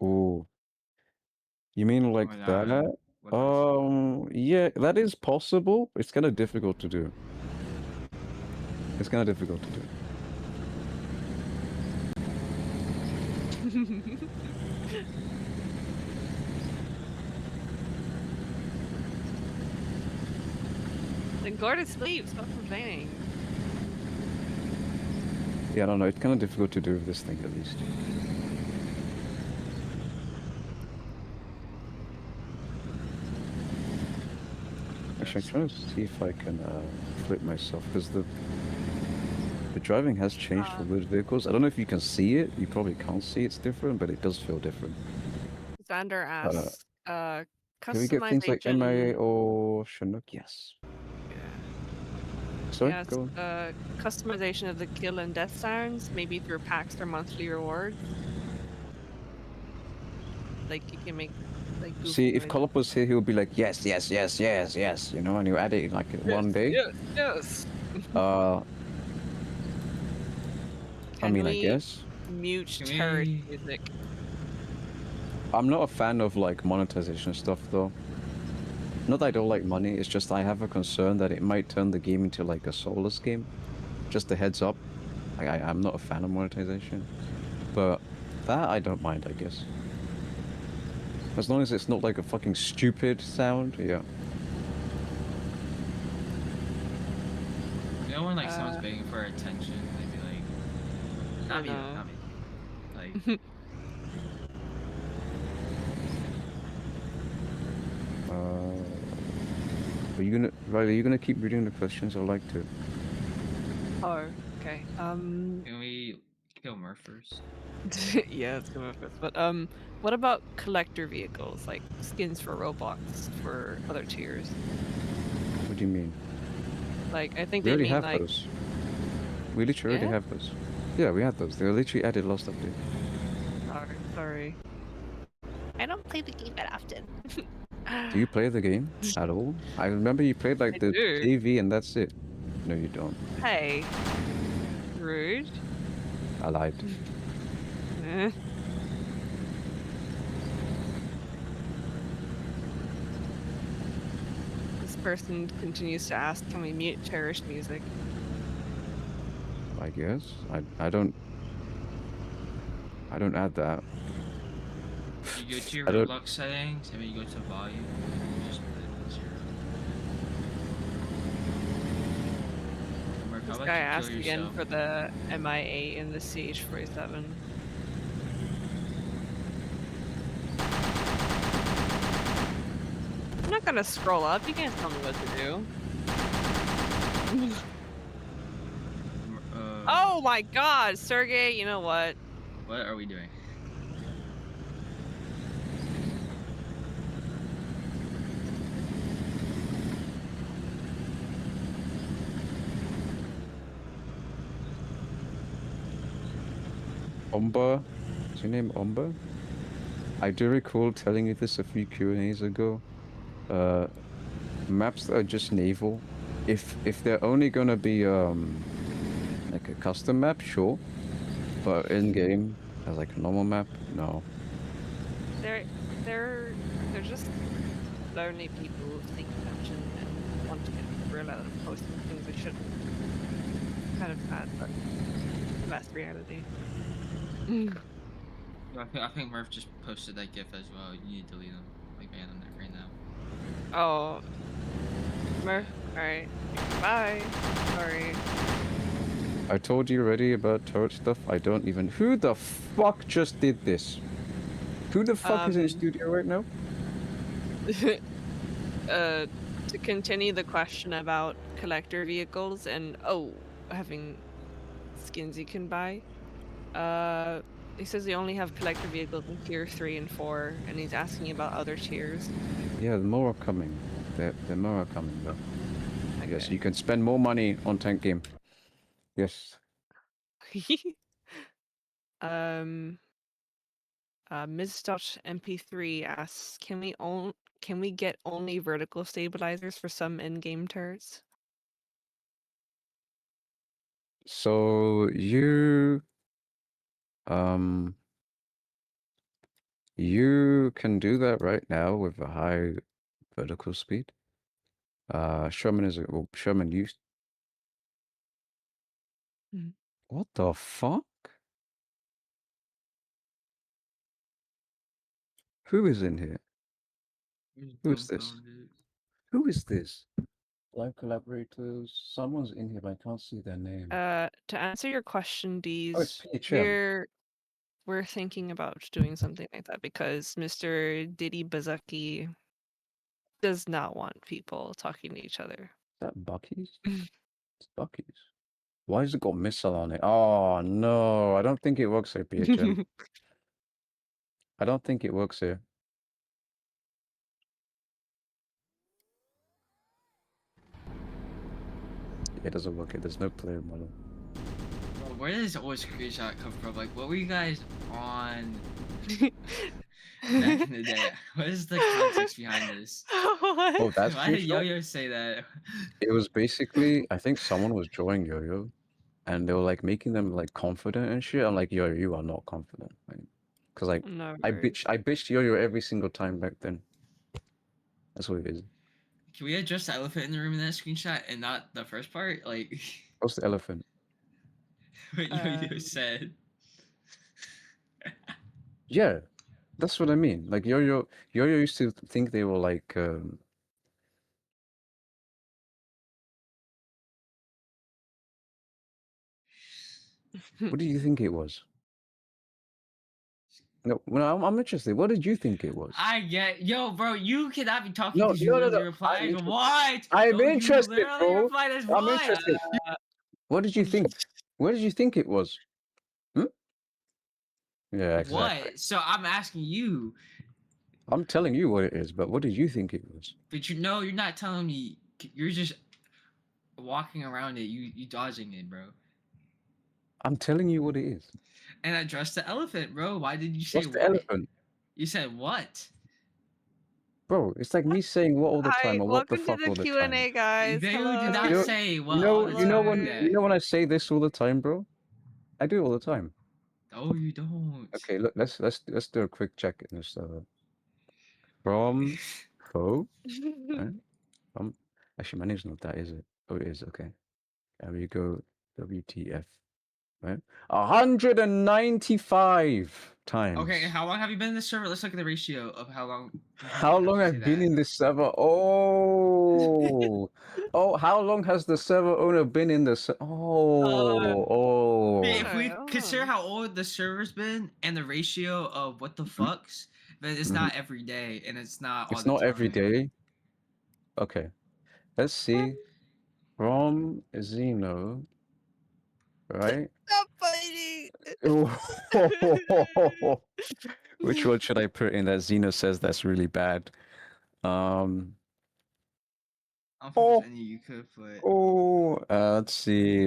Ooh, you mean like Or not? that? What about you? Yeah, that is possible. It's kind of difficult to do. It's kind of difficult to do. Then go to sleep. Stop complaining. Yeah, I don't know. It's kind of difficult to do with this thing, at least. Actually, I'm trying to see if I can flip myself, because the driving has changed for those vehicles. I don't know if you can see it. You probably can't see it's different, but it does feel different. Xander asks, Can we get things like MIA customization. or Chinook? Yes. Yeah. Sorry, Yes, go on. customization of the kill and death sounds, maybe through packs or monthly rewards. Like you can make like goofy See, if noises. Kolop was here, he would be like, yes, yes, yes, yes, yes, you know, and he'll add it in like one day. Yes, yes. I mean, I we guess. mute Can terrorist we- music? I'm not a fan of like monetization stuff though. Not that I don't like money, it's just I have a concern that it might turn the game into like a soulless game. Just a heads up. I'm not a fan of monetization. But that I don't mind, I guess. As long as it's not like a fucking stupid sound, yeah. You know when like someone's begging for attention, they'd be like, not me, though, not me. Like, Riley, are you gonna keep reading the questions? I'd like to. Oh, okay. can we kill Murph first? Yeah, it's gonna fit. But what about collector vehicles like skins for Roblox for other tiers? What do you mean? Like I think We they already mean have like those. We literally already have those. Yeah, we had those. They were literally added last update. Sorry. I don't play the game that often. Do you play the game at all? I remember you played like I the do. TV and that's it. No, you don't. Hey. Rude. I lied. This person continues to ask, can we mute terrorist music? I guess. I don't add that. You go to your I don't- Roblox settings, and when you go to volume, just put it on 0. Mark, how This about guy you asked kill again yourself? for the MIA in the CH47. I'm not gonna scroll up. You can't tell me what to do. Oh my god, Sergey, you know what? What are we doing? Omba? Is your name Omba? I do recall telling you this a few Q&As ago. Maps that are just naval, if they're only gonna be like a custom map, sure. But in game as like a normal map, no. They're just lonely people who seek attention and want to get the real out of posting things they shouldn't. Kind of sad, but that's reality. I think Murph just posted that GIF as well. You need to delete them. Like ban them right now. Oh, Murph. All right. Bye. Sorry. I told you already about turret stuff. I don't even. Who the fuck just did this? Who the fuck is in the studio right now? To continue the question about collector vehicles and having skins you can buy. He says they only have collector vehicles in tier 3 and 4, and he's asking about other tiers. Yeah, the more are coming. The more are coming, though. Okay. Yes, you can spend more money on tank game. Yes. Ms.mp3 asks, can we get only vertical stabilizers for some in-game turrets? So you You can do that right now with a high vertical speed. Sherman is well, Sherman used. Mhm. What the fuck? Who is in here? Who is this? Dumbfounded. Who is this? Live collaborators. Someone's in here, but I can't see their name. To answer your question, Oh, it's Deez, PHM. we're thinking about doing something like that because Mr. Diddy Bazaki does not want people talking to each other. Is that Bucky's? It's Bucky's. Why has it got missile on it? Oh no, I don't think it works here, PHM. I don't think it works here. It doesn't work here. There's no player model. Bro, where does old screenshot come from? Like, what were you guys on back in the day? What is the context behind this? What? Oh, that's Why did screenshot? Yo-Yo say that? It was basically, I think someone was drawing Yo-Yo, and they were like making them like confident and shit. I'm like, Yo-Yo, you are not confident, like, cause like No I worries. bitched Yo-Yo every single time back then. That's what it is. Can we address the elephant in the room in that screenshot and not the first part? Like, What's the elephant? what Yo-Yo said. Yeah, that's what I mean. Like Yo-Yo used to think they were like what do you think it was? No, I'm interested. What did you think it was? I get, yo, bro, you cannot be talking No, because you no, no, literally no. I'm replied, interested. what? I'm No, you interested, literally bro. replied as I'm what? interested. What did you think? What did you think it was? Hmm? Yeah, exactly. What? So I'm asking you, I'm telling you what it is, but what did you think it was? but you know, you're not telling me. You're just walking around it. You dodging it, bro. I'm telling you what it is. And address the elephant, bro. Why did you say What's the what? elephant? You said what? Bro, it's like me saying what all the Hi, time or what the welcome to fuck the all the time. Q&A, guys. They Hello. did You not know, say what all the time like that. when I say this all the time, bro? I do it all the time. No, you don't. Okay, look, let's do a quick check in this from Fo. Right? Actually, my name's not that, is it? Oh, it is. Okay. There we go. WTF. Right? 195 times. Okay, how long have you been in this server? Let's look at the ratio of how long. How long I've been in this server? Oh, oh, how long has the server owner been in this? Oh, If we Oh. consider how old the server's been and the ratio of what the fucks, then it's not every day and it's not all It's the not time. every day. Okay, let's see. From Zeno, right? Stop fighting. Which one should I put in that Zeno says that's really bad? Um, I don't think there's any you could put. let's see.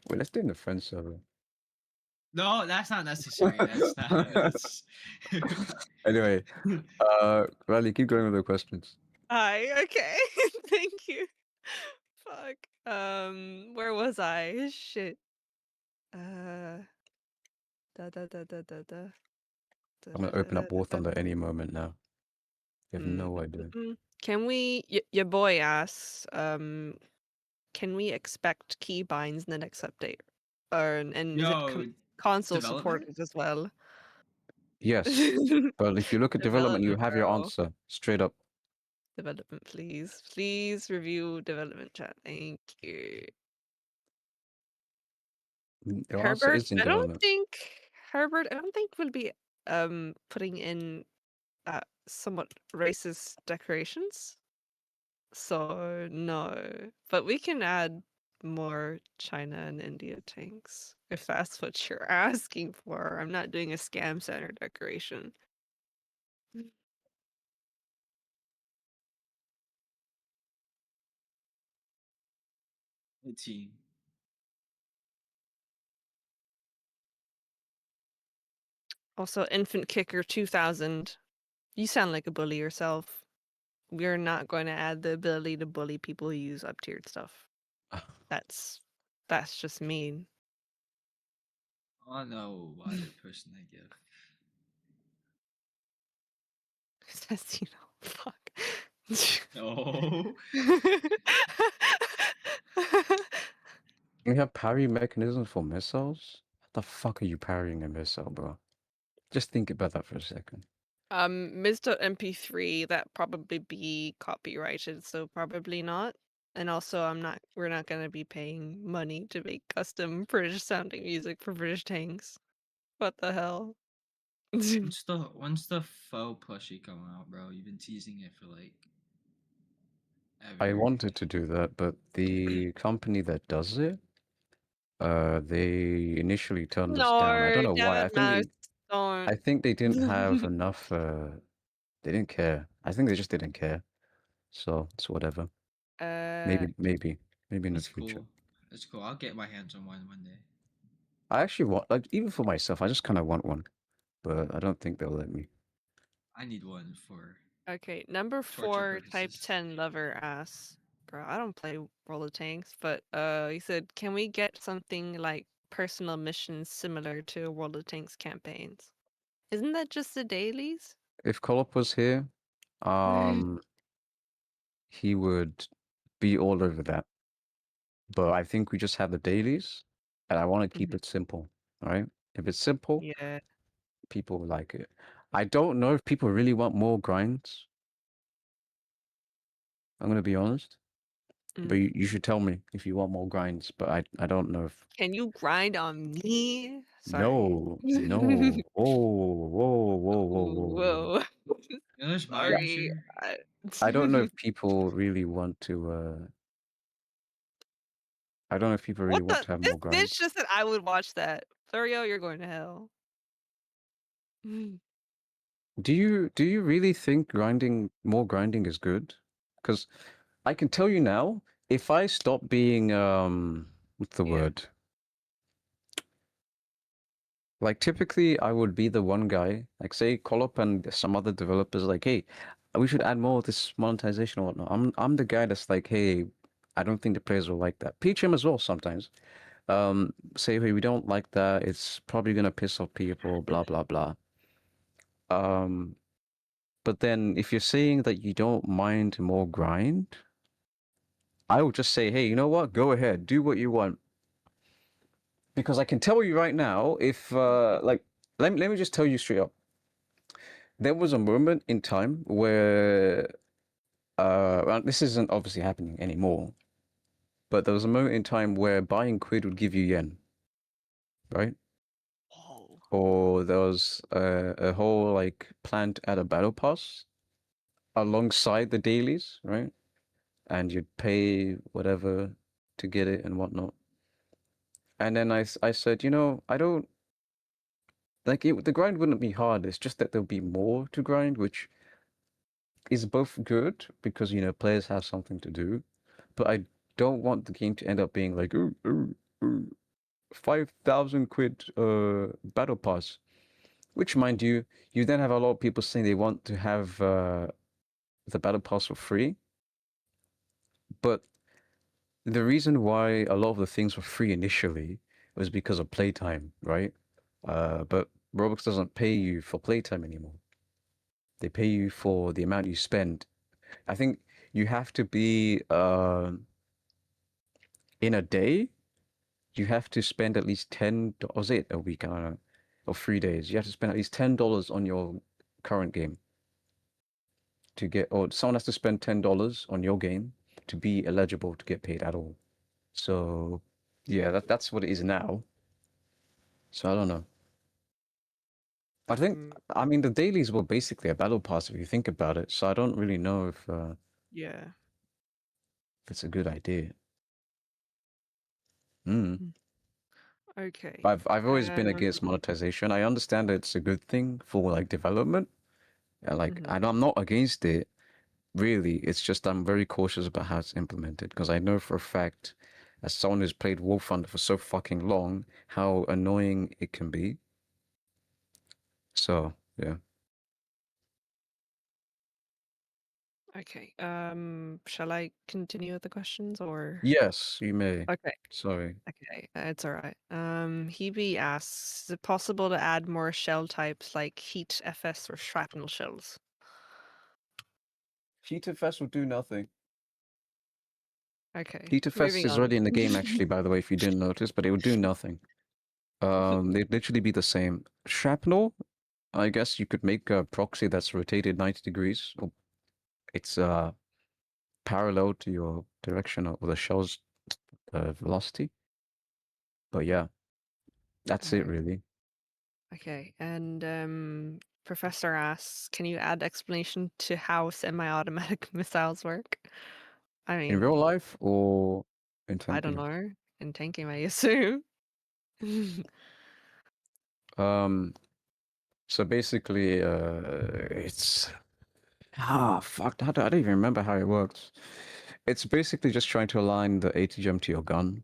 Wait, let's do it in the friend server. No, that's not necessary. That's not. That's... Anyway, Riley, keep going with the questions. Hi, okay. Thank you. Fuck. Where was I? Shit. Da da da da da da. I'm gonna open up War Thunder any moment now. You have no idea. Can we? Your boy asks. Can we expect keybinds in the next update? Or and is Yo, it console development? supported as well? Yes, but if you look at development, you have your bro. answer straight up. Development, please. Please review development chat. Thank you. Your answer Herbert, is in I don't development. think Herbert, I don't think we'll be putting in somewhat racist decorations. So no. But we can add more China and India tanks if that's what you're asking for. I'm not doing a scam center decoration. The team. Also, Infant Kicker 2000. You sound like a bully yourself. We're not going to add the ability to bully people who use up-tiered stuff. That's just mean. I know why the person I give. Casino. Fuck. No. We have parry mechanisms for missiles? How the fuck are you parrying a missile, bro? Just think about that for a second. Ms.mp3, that probably be copyrighted, so probably not. And also, we're not gonna be paying money to make custom British sounding music for British tanks. What the hell? When's the faux plushie coming out, bro? You've been teasing it for like I ever. wanted to do that, but the company that does it, they initially turned us down. I don't No, know why. damn it, Mouse, don't. I think they didn't have enough, they didn't care. I think they just didn't care. So it's whatever. Uh, Maybe in the That's future. cool. That's cool. I'll get my hands on one day. I actually want, like, even for myself, I just kind of want one, but I don't think they'll let me. I need one for okay, number torture 4, type purposes. 10 lover asks, bro, I don't play World of Tanks, but he said, can we get something like personal missions similar to World of Tanks campaigns? Isn't that just the dailies? If Kolop was here, um, he would be all over that. But I think we just have the dailies, and I want to keep it simple, right? If it's simple, Yeah. people will like it. I don't know if people really want more grinds. I'm gonna be honest, but Mm. you should tell me if you want more grinds. But I don't know if Can you grind on me? Sorry. no. Whoa. Whoa. You know, there's Yeah, Mario Sorry. sure. I don't know if people really want to. I don't know if people really What want the? to have This more bitch grinds. just said I would watch that. Florio, you're going to hell. Do you really think more grinding is good? Because I can tell you now, if I stop being what's the Yeah. word? Like typically I would be the one guy, like say Collop and some other developers like, hey, we should add more of this monetization or whatnot. I'm the guy that's like, hey, I don't think the players will like that. Peach him as well sometimes. Say, hey, we don't like that. It's probably gonna piss off people, blah blah blah. Um, but then if you're saying that you don't mind more grind, I would just say, hey, you know what? Go ahead, do what you want. Because I can tell you right now, if like, let me just tell you straight up. There was a moment in time where well, this isn't obviously happening anymore, but there was a moment in time where buying quid would give you yen, right? Whoa. Or there was a whole like plan to add a battle pass alongside the dailies, right? And you'd pay whatever to get it and whatnot. And then I said, you know, I don't like it, the grind wouldn't be hard. It's just that there'll be more to grind, which is both good because you know players have something to do, but I don't want the game to end up being like ooh, 5,000 quid battle pass, which mind you, you then have a lot of people saying they want to have the battle pass for free, but the reason why a lot of the things were free initially was because of playtime, right? But Roblox doesn't pay you for playtime anymore. They pay you for the amount you spend. I think you have to be in a day, you have to spend at least or is it a week? I don't know, or 3 days. You have to spend at least $10 on your current game to get, or someone has to spend $10 on your game to be eligible to get paid at all. So, yeah, that's what it is now. So I don't know. I think, Mm, I mean, the dailies were basically a battle pass if you think about it. So I don't really know yeah. if it's a good idea. Mm. Mm. Okay. I've always been against monetization. I understand that it's a good thing for like development. And like, Mhm. and I'm not against it, really. It's just I'm very cautious about how it's implemented because I know for a fact, as someone who's played War Thunder for so fucking long, how annoying it can be. So, yeah. Okay. Shall I continue with the questions or? Yes, you may. Okay. Sorry. Okay. It's all right. Hebe asks, is it possible to add more shell types like heat, FS, or shrapnel shells? Cheetah Fest will do nothing. Okay, Cheetah Fest moving is on. already in the game, actually, by the way, if you didn't notice, but it would do nothing. They'd literally be the same. Shrapnel, I guess you could make a proxy that's rotated 90 degrees. Or it's parallel to your direction of the shell's velocity. But yeah, that's it Alright. really. Okay, and Professor asks, can you add explanation to how semi-automatic missiles work? I In mean, real life or in I don't tanking? know. In tanking, I assume. Um, so basically, it's fuck. I don't even remember how it works. It's basically just trying to align the ATGM to your gun,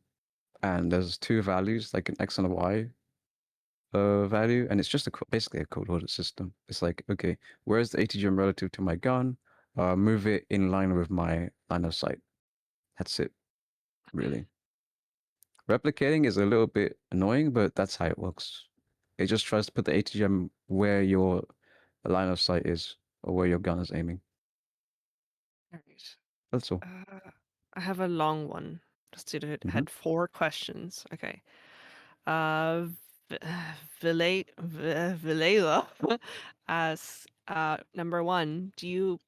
and there's two values, like an X and a Y value, and it's just basically a code order system. It's like, okay, where's the ATGM relative to my gun? Move it in line with my line of sight. That's it, really. Replicating is a little bit annoying, but that's how it works. It just tries to put the ATGM where your line of sight is, or where your gun is aiming. Alright. That's all. I have a long one. Just Mhm. had 4 questions. Okay. Uh, V- Vilela asks, number one, do you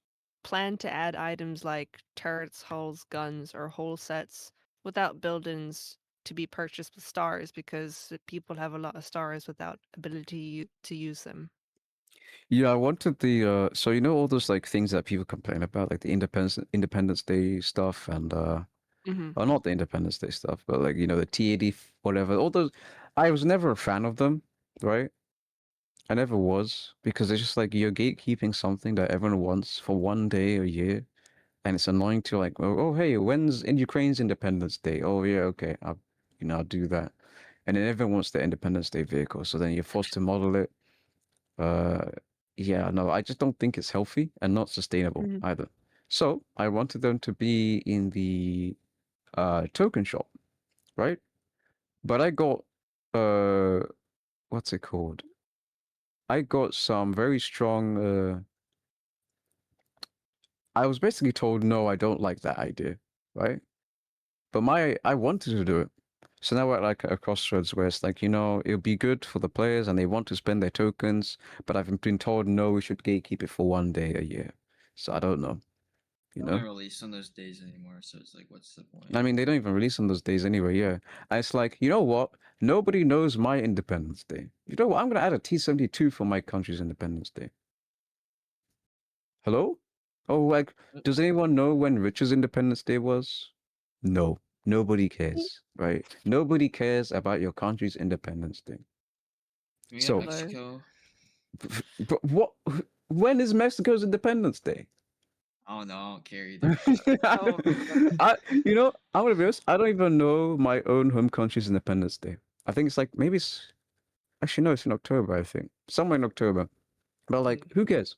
plan to add items like turrets, hulls, guns, or whole sets without buildings to be purchased with stars because people have a lot of stars without ability to use them? Yeah, I wanted the so you know all those like things that people complain about, like the Independence Day stuff and Mm-hmm. well, not the Independence Day stuff, but like the T80 whatever. All those, I was never a fan of them, right? I never was because it's just like you're gatekeeping something that everyone wants for one day a year, and it's annoying to like, oh hey, when's in Ukraine's Independence Day? Oh yeah, okay, I'll do that, and then everyone wants their Independence Day vehicle, so then you're forced to model it. Uh, yeah, no, I just don't think it's healthy and not sustainable Mm-hmm. either. So I wanted them to be in the token shop, right? But I got what's it called? I got some very strong I was basically told no, I don't like that idea, right? But I wanted to do it. So now we're at like a crossroads where it's like, it'll be good for the players and they want to spend their tokens, but I've been told no, we should gatekeep it for one day a year. So I don't know, you They only know? release on those days anymore, so it's like, what's the point? I mean, they don't even release on those days anyway, yeah. And it's like, you know what? Nobody knows my Independence Day. You know what? I'm gonna add a T-72 for my country's Independence Day. Hello? Oh, like, does anyone know when Richard's Independence Day was? No. Nobody cares, right? Nobody cares about your country's Independence Day. We have So, Hello. Mexico. but what? When is Mexico's Independence Day? Oh no, I don't care either. Oh, I'm gonna be honest. I don't even know my own home country's Independence Day. I think it's like maybe it's actually no, it's in October. I think somewhere in October. But like, mm, who cares?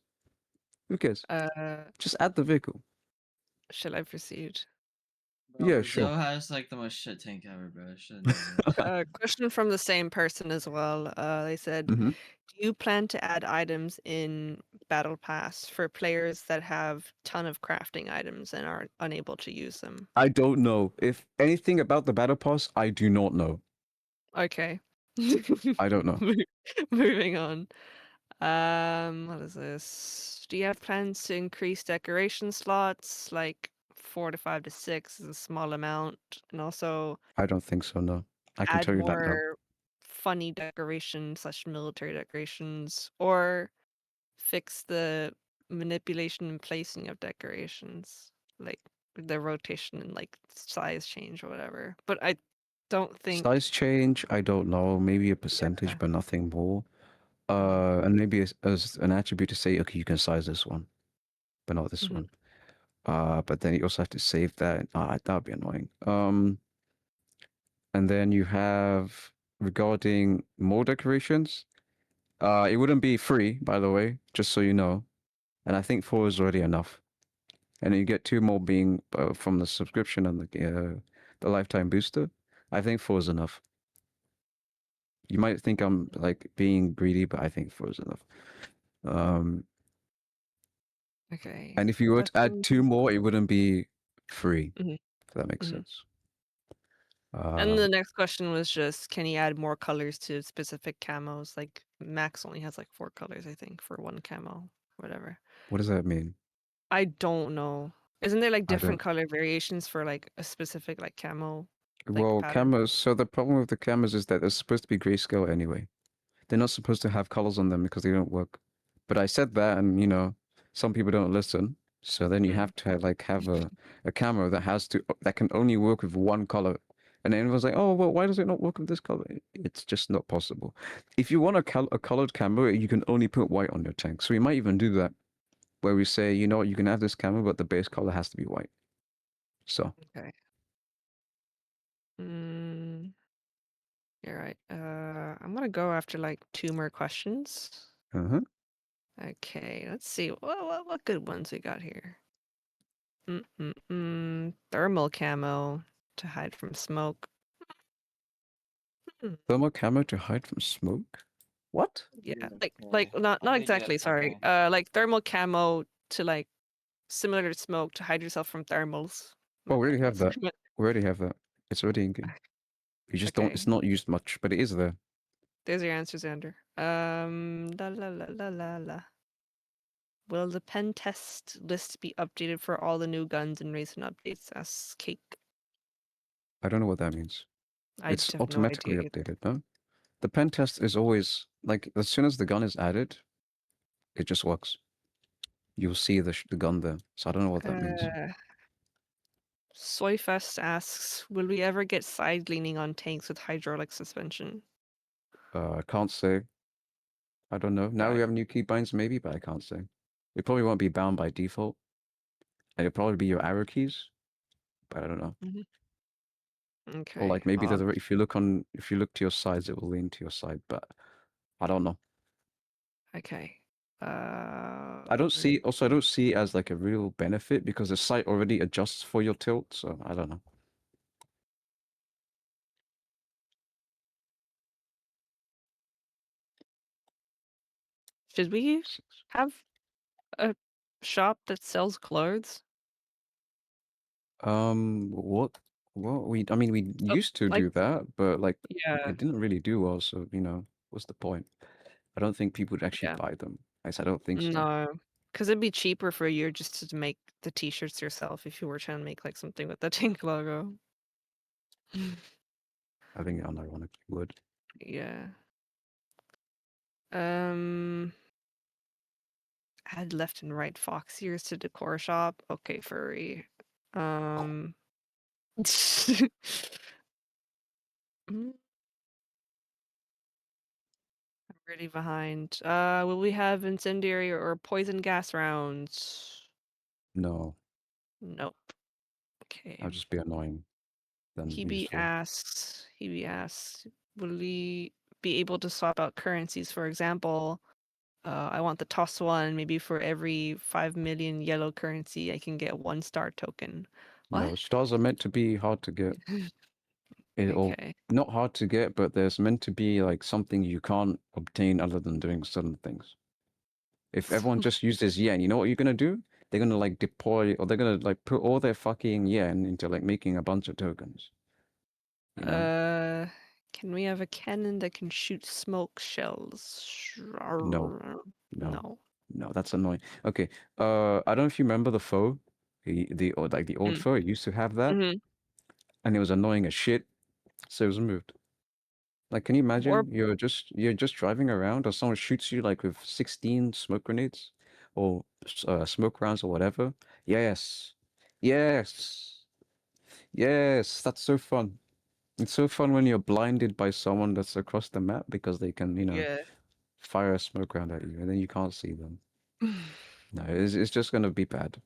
Who cares? uh, Just add the vehicle. shall I proceed? Bro, Yeah, sure. Brazil has like the most shit tank ever, bro. I should know this. Question from the same person as well. They said, hmm do you plan to add items in Battle Pass for players that have ton of crafting items and are unable to use them? I don't know if anything about the battle pass. I do not know. Okay. I don't know. Mo- Moving on. What is this? Do you have plans to increase decoration slots? Like 4 to 5 to 6 is a small amount, and also I don't think so. No, I can add tell you that now. more funny decorations slash military decorations, or fix the manipulation and placing of decorations, like the rotation and like size change or whatever. But I don't think. Size change. I don't know. Maybe a Yeah. percentage, but nothing more. Mhm, And maybe as an attribute to say, okay, you can size this one, but not this mhm. one. But then you also have to save that. That'd be annoying. And then you have regarding more decorations. It wouldn't be free, by the way, just so you know. And I think four is already enough. And you get two more being from the subscription and the lifetime booster. I think four is enough. You might think I'm like being greedy, but I think four is enough. Um, Okay. And if you were to add Question. 2 more, it wouldn't be free. Mhm, If that makes mhm. sense. And the next question was just, can you add more colors to specific camos? Like Max only has like 4 colors, I think, for one camo, whatever. What does that mean? I don't know. Isn't there like I different don't. color variations for like a specific like camo like Well, pattern? cameras. So the problem with the cameras is that they're supposed to be grayscale anyway. They're not supposed to have colors on them because they don't work. But I said that, and some people don't listen. So then you Mm. have to like have a camera that can only work with one color. And then everyone's like, oh, well, why does it not work with this color? It's just not possible. If you want a colored camera, you can only put white on your tank. So we might even do that, where we say, you know what, you can have this camera, but the base color has to be white. So, Okay. Mm, you're right. I'm gonna go after like 2 more questions. uh-huh. Okay, let's see what good ones we got here. Thermal camo to hide from smoke. Hmm. Thermal camera to hide from smoke? What? Yeah, Okay. like not Unedited, exactly, sorry. okay. Like thermal camo to like similar to smoke to hide yourself from thermals. Oh, we Okay, already have that's that. We already have that. It's already in game. You just don't, okay. it's not used much, but it is there. There's your answer, Xander. La la la la la la. Will the pen test list be updated for all the new guns and recent updates? As cake. I don't know what that means. I It's have no automatically idea either. updated, no? The pen test is always, like, as soon as the gun is added, it just works. You'll see the gun there. So I don't know what that means. Soyfest asks, will we ever get side leaning on tanks with hydraulic suspension? I can't say. I don't know. Now we Right. have new keybinds, maybe, but I can't say. It probably won't be bound by default. And it'll probably be your arrow keys, but I don't know. Or Okay. like maybe if you look to your sides, it will lean to your side, but I don't know. Okay. I don't see it as like a real benefit because the site already adjusts for your tilt, so I don't know. Should we have a shop that sells clothes? What I mean we So, used to like, do that, but like yeah, it didn't really do well, so what's the point? I don't think people would actually yeah. buy them. I don't think so. No, because it'd be cheaper for you just to make the t-shirts yourself if you were trying to make like something with the tank logo. I think it unironically would. Yeah. Um, add left and right fox ears to decor shop. Okay, furry. I'm really behind. Will we have incendiary or poison gas rounds? No, Nope. Okay. that'd just be annoying than useful. Hebe asks, will we be able to swap out currencies? For example, I want the toss one. Maybe for every 5 million yellow currency, I can get 1 star token. No, What? stars are meant to be hard to get. Or Okay. not hard to get, but there's meant to be like something you can't obtain other than doing certain things. If everyone just uses yen, you know what you're gonna do? They're gonna like deploy, or they're gonna like put all their fucking yen into like making a bunch of tokens. You know? Uh, can we have a cannon that can shoot smoke shells? No, no, No. no. That's annoying. Okay. I don't know if you remember the foe, the or like the old Mm. foe. It used to have that, Hmm. and it was annoying as shit. So it was removed. Like, can you Or imagine you're just driving around, or someone shoots you like with 16 smoke grenades, or smoke rounds or whatever? Yes, yes, yes. That's so fun. It's so fun when you're blinded by someone that's across the map because they can, yeah. fire a smoke round at you, and then you can't see them. No, it's just gonna be bad.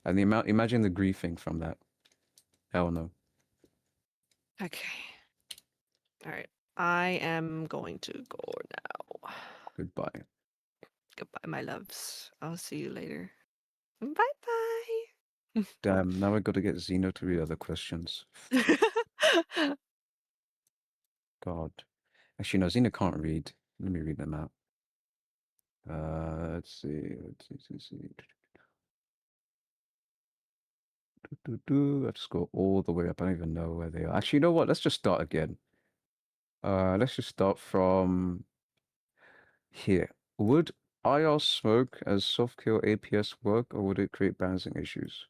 And imagine the griefing from that. Hell no. Okay. All right. I am going to go now. Goodbye. Goodbye, my loves. I'll see you later. Bye Damn. Now I got to get Zeno to read other questions. bye. God. Actually, no. Zeno can't read. Let me read them out. Let's see. Let's see. I have to go all the way up. I don't even know where they are. Actually, you know what? Let's just start again. Let's just start from here. Would IR smoke as soft kill APS work, or would it create balancing issues?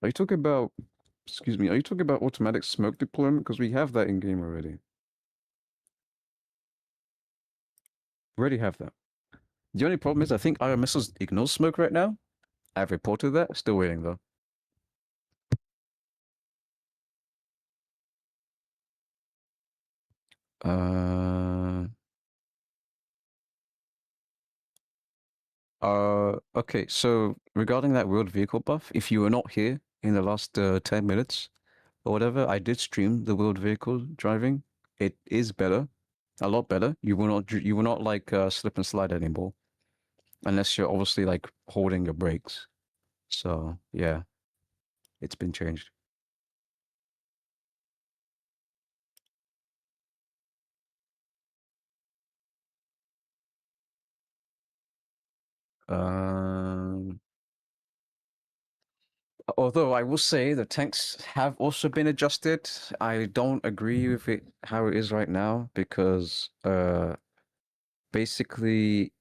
Are you talking about, excuse me, are you talking about automatic smoke deployment? Because we have that in game already. We already have that. The only problem is I think IR missiles ignore smoke right now. I've reported that. Still waiting though. Uh, okay, so regarding that wheeled vehicle buff, if you were not here in the last 10 minutes or whatever, I did stream the wheeled vehicle driving. It is better, a lot better. You will not like slip and slide anymore, unless you're obviously like holding your brakes. So yeah, it's been changed. Um, Although I will say the tanks have also been adjusted. I don't agree with it how it is right now because basically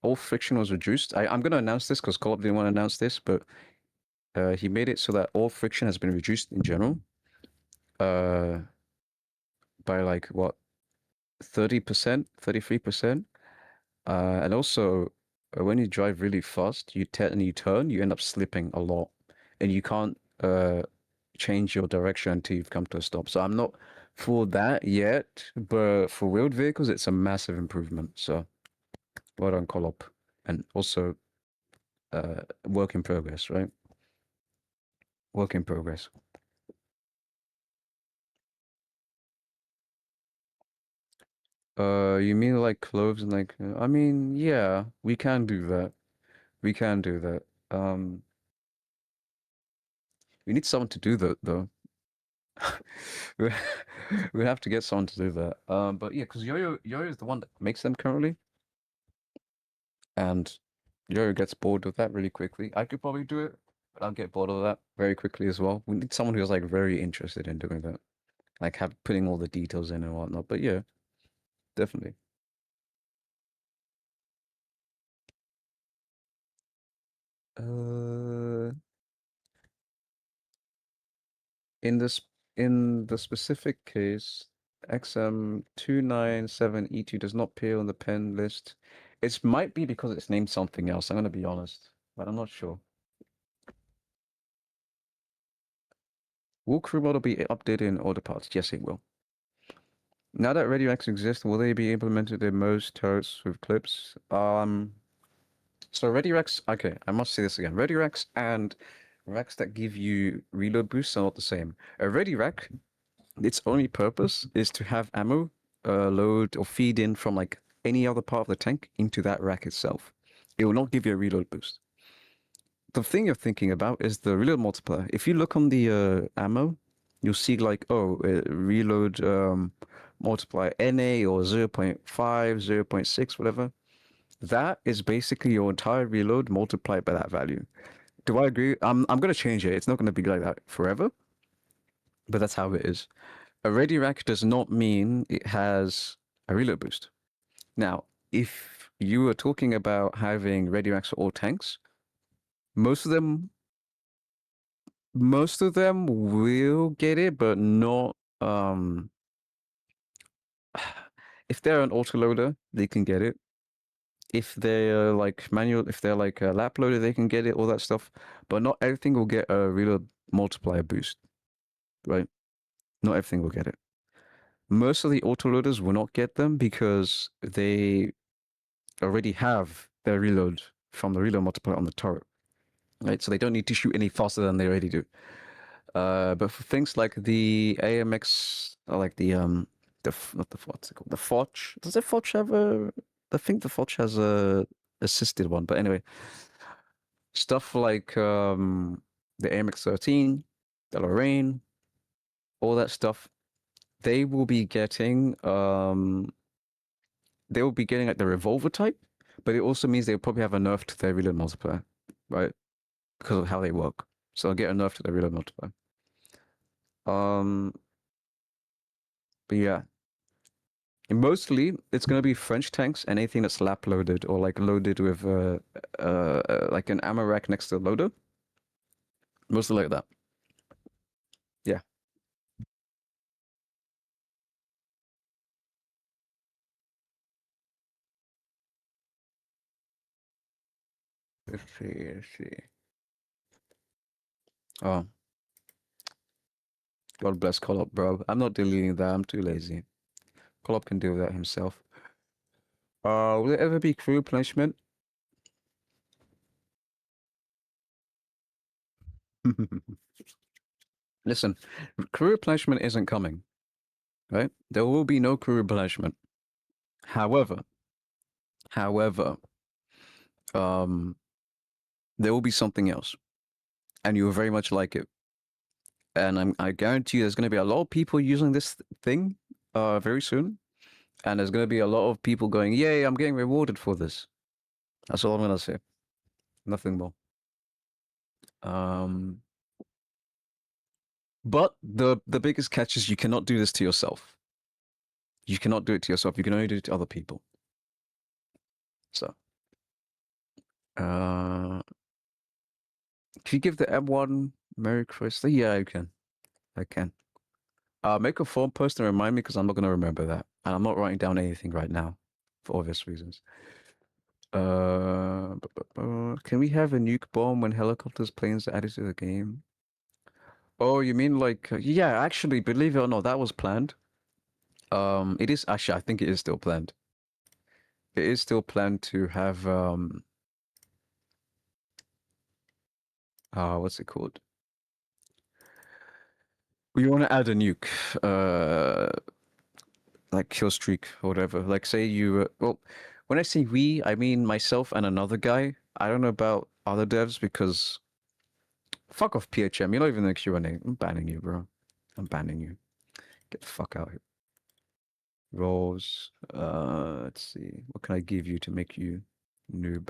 all friction was reduced. I'm going to announce this because Co-op didn't want to announce this, but he made it so that all friction has been reduced in general uh, by like what 30%, 33%. And also when you drive really fast, and you turn, you end up slipping a lot, and you can't change your direction until you've come to a stop. So I'm not for that yet, but for wheeled vehicles, it's a massive improvement. So well done, Co-op, and also work in progress, right? Work in progress. You mean like clothes and like, I mean, yeah, we can do that. We can do that. We need someone to do that though. we we have to get someone to do that. But yeah, because Yo-Yo is the one that makes them currently, and Yo-Yo gets bored with that really quickly. I could probably do it, but I'll get bored of that very quickly as well. We need someone who's like very interested in doing that, like have putting all the details in and whatnot. But yeah, definitely. Uh, in this in the specific case, XM297E2 does not appear on the pen list. It might be because it's named something else. I'm gonna be honest, but I'm not sure. Will crew model be updated in all the parts? Yes, it will. Now that RadioX exists, will they be implemented in most turrets with clips? So RadioX, okay, I must say this again. RadioX and racks that give you reload boosts are not the same. A Ready Rack, its only purpose is to have ammo load or feed in from like any other part of the tank into that rack itself. It will not give you a reload boost. The thing you're thinking about is the reload multiplier. If you look on the ammo, you'll see like, oh, reload multiplier NA or 0.5, 0.6, whatever. That is basically your entire reload multiplied by that value. Do I agree? I'm gonna change it. It's not gonna be like that forever, but that's how it is. A ready rack does not mean it has a reload boost. Now, if you were talking about having ready racks for all tanks, most of them will get it, but not if they're an autoloader, they can get it. If they're like manual, if they're like a lap loader, they can get it, all that stuff. But not everything will get a reload multiplier boost, right? Not everything will get it. Most of the autoloaders will not get them because they already have their reload from the reload multiplier on the turret, right? So they don't need to shoot any faster than they already do. But for things like the AMX, or like not the what's it called? The Foch. Does the Foch have a? I think the Foch has a assisted one. But anyway, stuff like the AMX 13, the Lorraine, all that stuff, they will be getting like the revolver type, but it also means they'll probably have a nerf to their reload multiplier, right? because of how they work. So I'll get a nerf to the reload multiplier. But yeah. And mostly, it's gonna be French tanks and anything that's lap loaded or like loaded with like an ammo rack next to the loader. Mostly like that. Yeah. Let's see. Oh. God bless Collop, bro. I'm not deleting that. I'm too lazy. Collop can deal with that himself. Will there ever be crew replenishment? Listen, crew replenishment isn't coming, right? There will be no crew replenishment. However, um, there will be something else, and you will very much like it. And I guarantee you, there's going to be a lot of people using this thing, very soon, and there's going to be a lot of people going, "Yay! I'm getting rewarded for this." That's all I'm going to say. Nothing more. But the biggest catch is you cannot do this to yourself. You cannot do it to yourself. You can only do it to other people. So, can you give the M1 Merry Christmas? Yeah, I can. I can. Make a form post and remind me because I'm not going to remember that. And I'm not writing down anything right now for obvious reasons. Can we have a nuke bomb when helicopters, planes are added to the game? Oh, you mean like, yeah, actually, believe it or not, that was planned. It is actually, I think it is still planned. It is still planned to have, what's it called? We want to add a nuke, like kill streak or whatever. Like say you, well, when I say we, I mean myself and another guy. I don't know about other devs because fuck off PHM. You're not even in the QnA. I'm banning you, bro. I'm banning you. Get the fuck out here. Roles. Let's see. What can I give you to make you noob?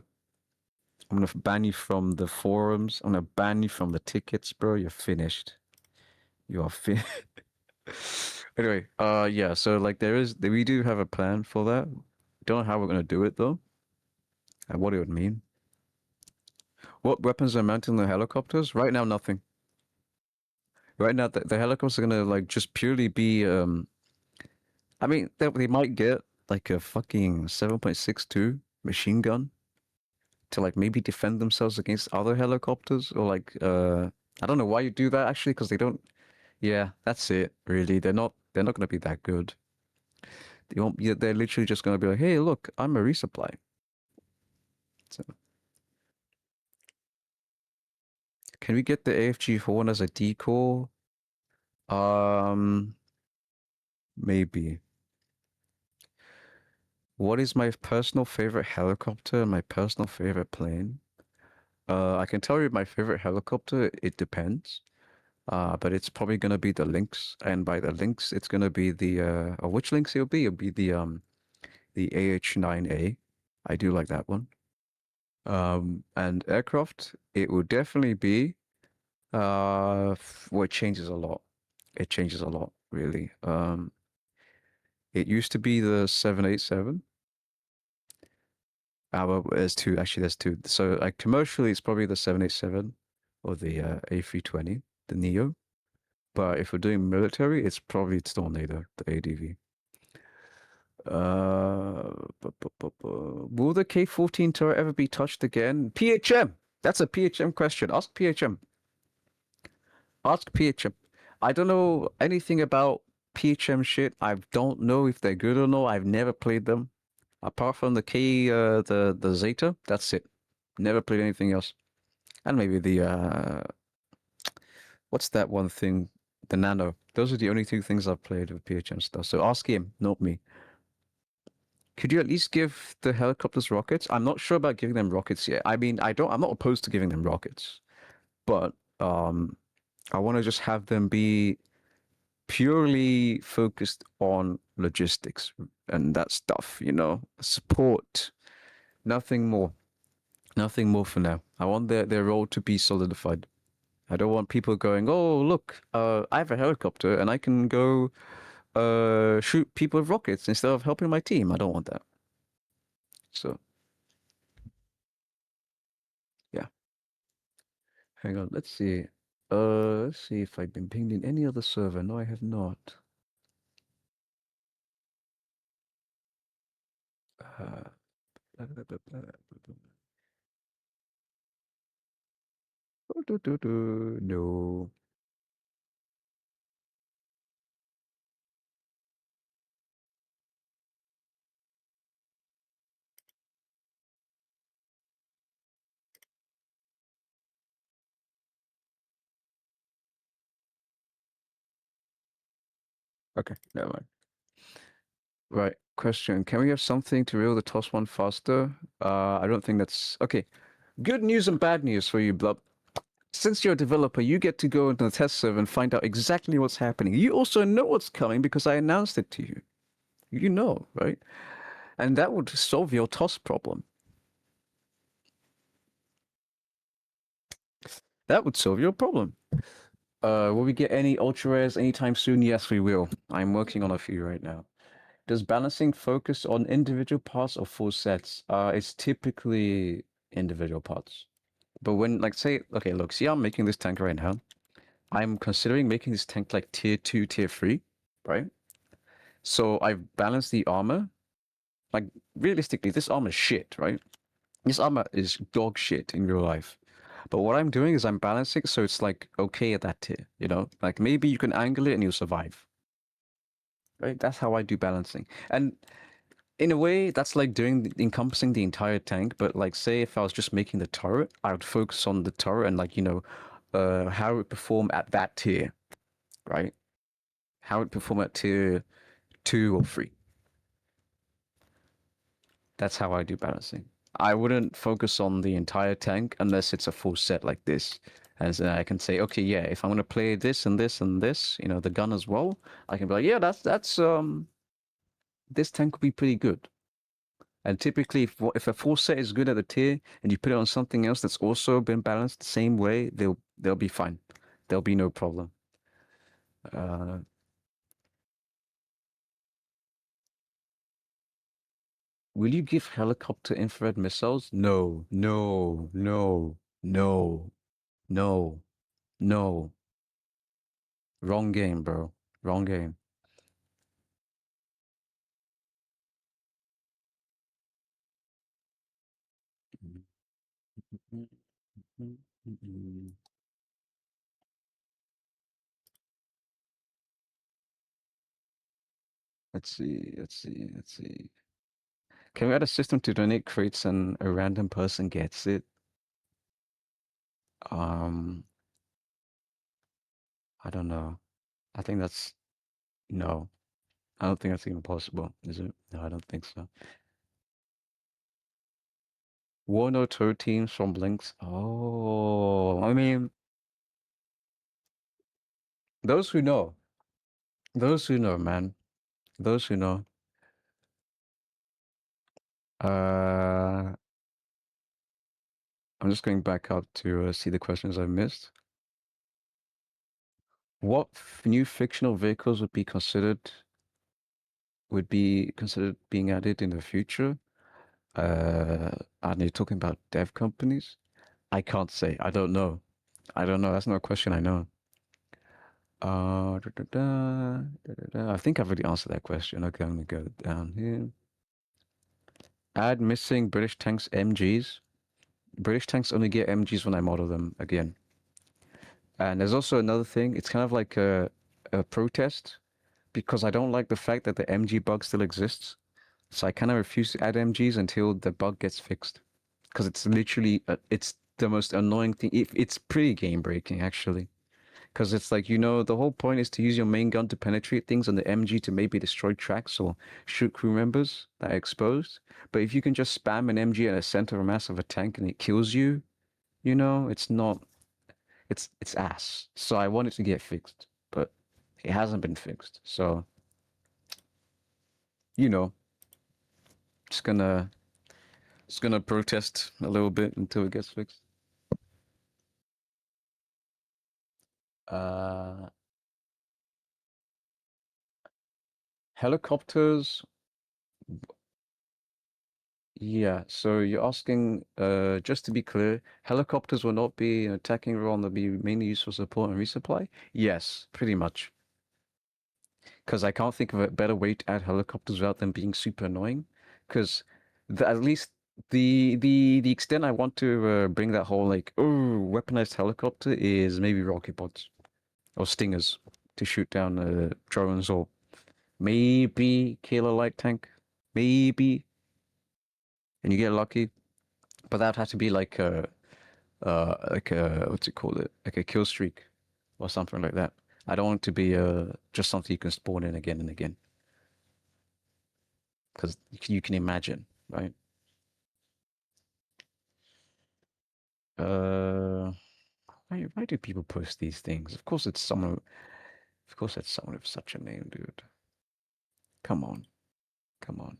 I'm gonna ban you from the forums. I'm gonna ban you from the tickets, bro. You're finished. You are finished. Anyway, yeah. So like, we do have a plan for that. Don't know how we're gonna do it though, and what it would mean. What weapons are mounted on the helicopters? Right now, nothing. Right now, the helicopters are gonna like just purely be. I mean, they might get like a fucking 7.62 machine gun to like maybe defend themselves against other helicopters or like I don't know why you do that actually because they don't. Yeah, that's it. Really, they're not gonna be that good. They won't. Yeah, they're literally just gonna be like, hey, look, I'm a resupply. So, can we get the AFG horn as a decoy? Maybe. What is my personal favorite helicopter and my personal favorite plane? I can tell you my favorite helicopter, it depends. But it's probably gonna be the Lynx, and by the Lynx, it's gonna be the or which Lynx it'll be? It'll be the AH-9A. I do like that one. And aircraft, it will definitely be well, it changes a lot. It changes a lot, really. It used to be the 787. Well, there's two. Actually, there's two. So, like commercially, it's probably the 787 or the A320, the Neo. But if we're doing military, it's probably Tornado, the ADV. Will the K-14 turret ever be touched again? PHM. That's a PHM question. Ask PHM. Ask PHM. I don't know anything about PHM shit. I don't know if they're good or not. I've never played them. Apart from the the Zeta, that's it. Never played anything else. And maybe the what's that one thing? The Nano. Those are the only two things I've played with PHM stuff. So ask him, not me. Could you at least give the helicopters rockets? I'm not sure about giving them rockets yet. I mean, I'm not opposed to giving them rockets, but I want to just have them be purely focused on logistics and that stuff, support, nothing more. Nothing more for now. I want their role to be solidified. I don't want people going, oh, look, I have a helicopter and I can go shoot people with rockets instead of helping my team. I don't want that. So, yeah. Hang on, let's see. Let's see if I've been pinged in any other server. No, I have not. Uh, no. Okay, never mind. Right, question. Can we have something to reel the toss one faster? I don't think that's... Okay, good news and bad news for you, Blub. Since you're a developer, you get to go into the test server and find out exactly what's happening. You also know what's coming because I announced it to you. You know, right? And that would solve your toss problem. That would solve your problem. Will we get any ultra rares anytime soon? Yes, we will. I'm working on a few right now. Does balancing focus on individual parts or full sets? It's typically individual parts. But when, like, say, okay, look, see, I'm making this tank right now. I'm considering making this tank like tier 2, tier 3, right? So I've balanced the armor. Like, realistically, this armor is shit, right? This armor is dog shit in real life. But what I'm doing is I'm balancing so it's like okay at that tier, you know? Like maybe you can angle it and you'll survive. Right? That's how I do balancing. And in a way, that's like encompassing the entire tank, but like say if I was just making the turret, I would focus on the turret and like, you know, how it would perform at that tier, right? How it would perform at tier 2 or 3. That's how I do balancing. I wouldn't focus on the entire tank unless it's a full set like this. As I can say, okay, yeah, if I'm gonna play this and this and this, you know, the gun as well, I can be like, yeah, that's this tank would be pretty good. And typically, if a full set is good at the tier and you put it on something else that's also been balanced the same way, they'll be fine. There'll be no problem. Uh, will you give helicopter infrared missiles? No, no, no, no, no, no. Wrong game, bro. Wrong game. Let's see, let's see, let's see. Can we add a system to donate crates and a random person gets it? Um, I don't know. I think that's no. I don't think that's even possible, is it? No, I don't think so. One or two teams from Blinks. Oh, I mean, those who know, man, those who know. Uh, I'm just going back up to see the questions I missed. What new fictional vehicles would be considered being added in the future? Are you talking about dev companies? I can't say. I don't know. I don't know. That's not a question I know. I think I've already answered that question. Okay, I'm gonna go down here. Add missing British tanks MGs. British tanks only get MGs when I model them again. And there's also another thing. It's kind of like a protest because I don't like the fact that the MG bug still exists. So I kind of refuse to add MGs until the bug gets fixed. Because it's literally, it's the most annoying thing. It's pretty game breaking, actually. Because it's like, you know, the whole point is to use your main gun to penetrate things and the MG to maybe destroy tracks or shoot crew members that are exposed. But if you can just spam an MG at the center of mass of a tank and it kills you, you know, it's not, it's ass. So I want it to get fixed, but it hasn't been fixed. So, you know, just gonna Just gonna protest a little bit until it gets fixed. Helicopters. Yeah, so you're asking, just to be clear, helicopters will not be an attacking role and they'll be mainly used for support and resupply? Yes, pretty much. Because I can't think of a better way to add helicopters without them being super annoying. Because at least the extent I want to bring that whole like, oh, weaponized helicopter is maybe rocket pods or stingers to shoot down drones or maybe kill a light tank. Maybe. And you get lucky. But that would have to be like a what's it called it? Like a kill streak or something like that. I don't want it to be just something you can spawn in again and again. Because you can imagine, right? Why do people post these things? Of course it's someone with such a name, dude. Come on. Come on.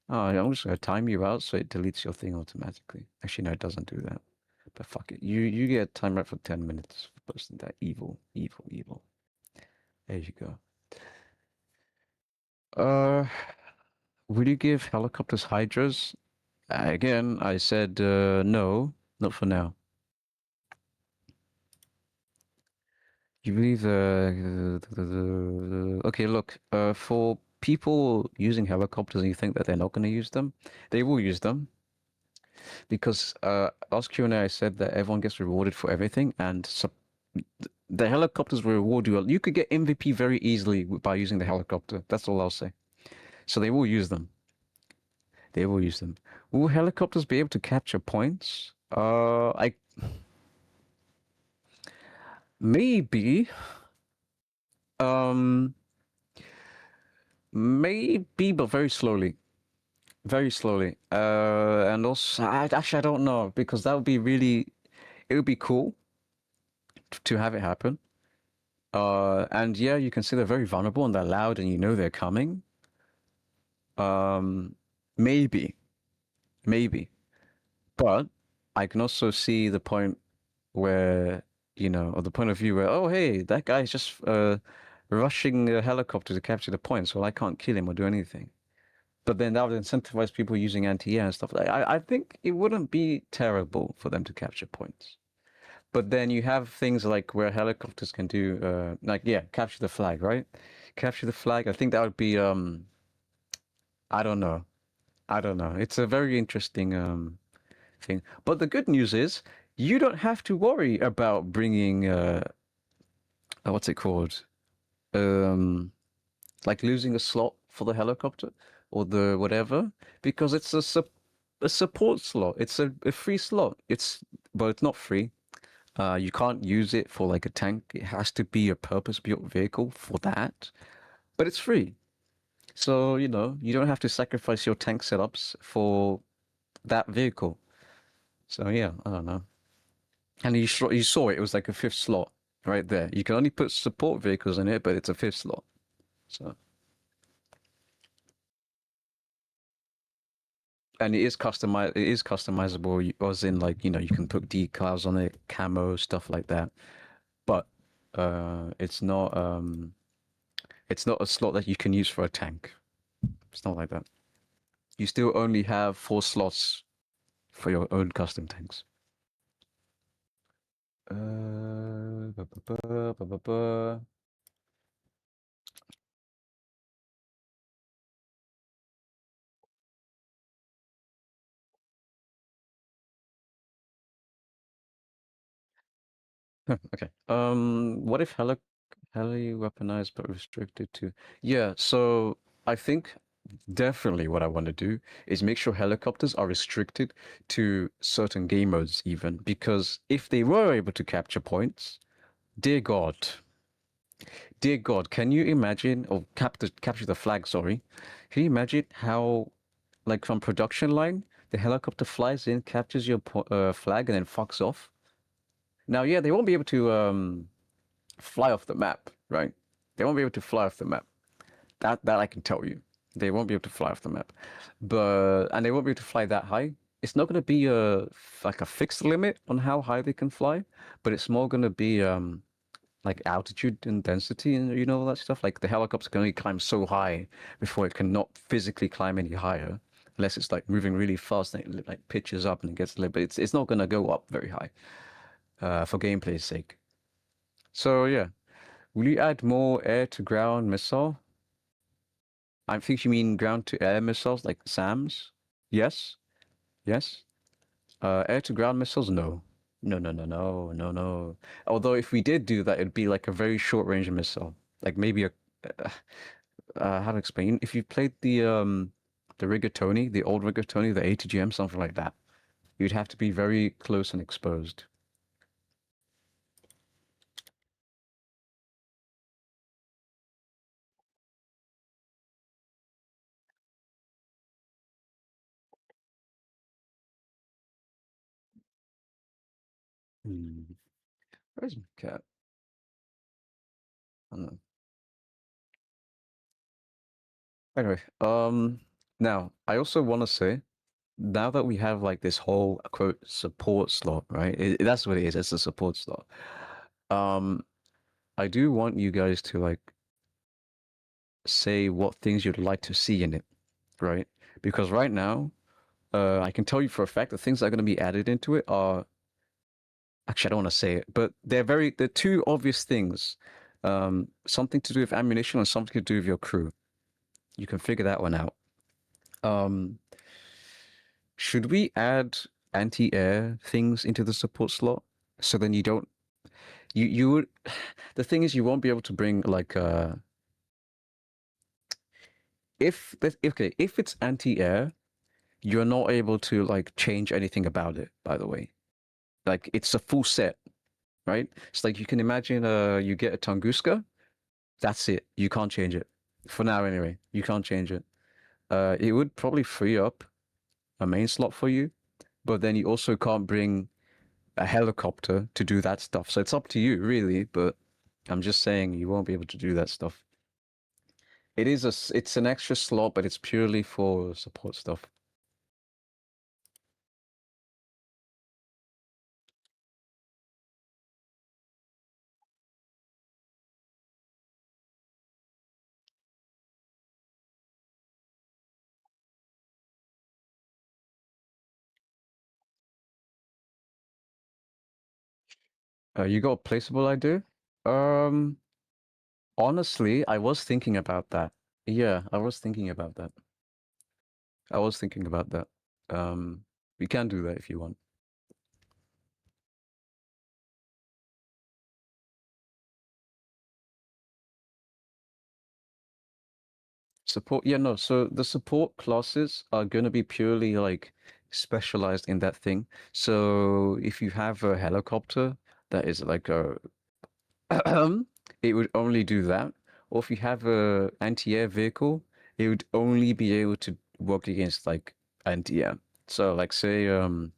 Oh, I'm just gonna time you out so it deletes your thing automatically. Actually, no, it doesn't do that. But fuck it. You get timed out for 10 minutes for posting that evil, evil, evil. There you go. Will you give helicopters hydras? Again, I said no, not for now. You believe okay, look, for people using helicopters and you think that they're not going to use them, they will use them. Because last Q&A I said that everyone gets rewarded for everything, and the helicopters will reward you. You could get MVP very easily by using the helicopter. That's all I'll say. So they will use them. They will use them. Will helicopters be able to capture points? Maybe. Um, maybe, but very slowly. Very slowly. And also, actually, I don't know, because that would be really, it would be cool to have it happen. And yeah, you can see they're very vulnerable and they're loud and you know they're coming. Maybe, maybe. But I can also see the point where, or the point of view where, oh, hey, that guy's just rushing a helicopter to capture the points. Well, I can't kill him or do anything. But then that would incentivize people using anti-air and stuff like that. I think it wouldn't be terrible for them to capture points. But then you have things like where helicopters can do, capture the flag, right? Capture the flag. I think that would be, I don't know. I don't know. It's a very interesting thing. But the good news is you don't have to worry about bringing, what's it called? Like losing a slot for the helicopter or the whatever, because it's a support slot. It's a free slot. But it's not free. You can't use it for like a tank. It has to be a purpose-built vehicle for that. But it's free. So, you don't have to sacrifice your tank setups for that vehicle. So yeah, I don't know. And you saw it was like a fifth slot right there. You can only put support vehicles in it, but it's a fifth slot. So. And it is customizable, as in like, you can put decals on it, camo, stuff like that. But it's not a slot that you can use for a tank. It's not like that. You still only have 4 slots for your own custom tanks. Ba, ba, ba, ba, ba, ba. Okay. What if heli weaponized but restricted to? Yeah. So I think definitely what I want to do is make sure helicopters are restricted to certain game modes, even because if they were able to capture points, dear God, can you imagine, or capture the flag? Sorry, can you imagine how, like from production line, the helicopter flies in, captures your flag, and then fucks off? Now, yeah, they won't be able to fly off the map, right? They won't be able to fly off the map. That I can tell you. They won't be able to fly off the map. And they won't be able to fly that high. it's not going to be like a fixed limit on how high they can fly, but it's more going to be like altitude and density and all that stuff. Like the helicopter can only climb so high before it cannot physically climb any higher, unless it's like moving really fast and it like pitches up and it gets a little bit. It's not going to go up very high for gameplay's sake. So yeah, will you add more air-to-ground missile? I think you mean ground-to-air missiles like SAMs? Yes, yes. Air-to-ground missiles? No. No, no, no, no, no, no. Although if we did do that, it'd be like a very short-range missile, like maybe a how to explain? If you played the rigatoni, the old rigatoni, the ATGM, something like that, you'd have to be very close and exposed. Hmm. Where's my cat? I don't know. Anyway, now I also want to say, now that we have like this whole quote support slot, right? That's what it is. It's a support slot. Um, I do want you guys to like say what things you'd like to see in it, right? Because right now, I can tell you for a fact the things that are going to be added into it are actually I don't want to say it, but they're two obvious things. Something to do with ammunition and something to do with your crew. You can figure that one out. Um, should we add anti-air things into the support slot so then you don't you would the thing is you won't be able to bring like if it's anti-air, you're not able to like change anything about it, by the way. Like it's a full set, right? It's like you can imagine you get a Tunguska, that's it. You can't change it. For now anyway. You can't change it. It would probably free up a main slot for you, but then you also can't bring a helicopter to do that stuff. So it's up to you, really, but I'm just saying you won't be able to do that stuff. It's an extra slot, but it's purely for support stuff. You got a placeable idea? Um, Honestly, I was thinking about that. Yeah, I was thinking about that. I was thinking about that. We can do that if you want. Support, yeah, no. So the support classes are going to be purely like specialized in that thing. So if you have a helicopter that is like a, it would only do that. Or if you have a anti-air vehicle, it would only be able to work against like anti-air. So like say or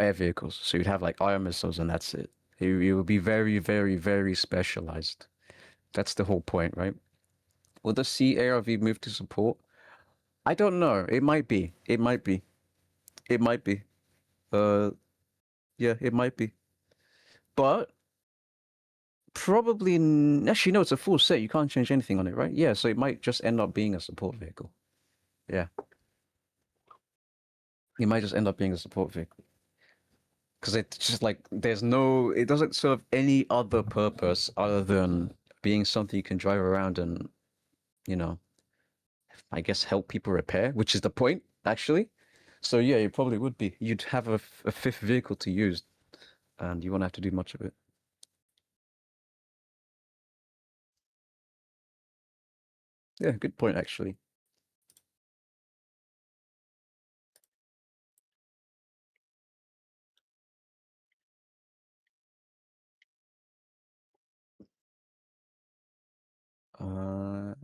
air vehicles. So you'd have like iron missiles and that's it. It would be very, very, very specialized. That's the whole point, right? Will the sea ARV move to support? I don't know. It might be. It might be. It might be. Uh, yeah, it might be. But probably actually no. It's a full set. You can't change anything on it, right? Yeah. So it might just end up being a support vehicle. Yeah. It might just end up being a support vehicle because it's just like there's no. It doesn't serve any other purpose other than being something you can drive around and you know, I guess help people repair, which is the point actually. So yeah, it probably would be. You'd have a fifth vehicle to use, and you won't have to do much of it. Yeah, good point actually. Uh,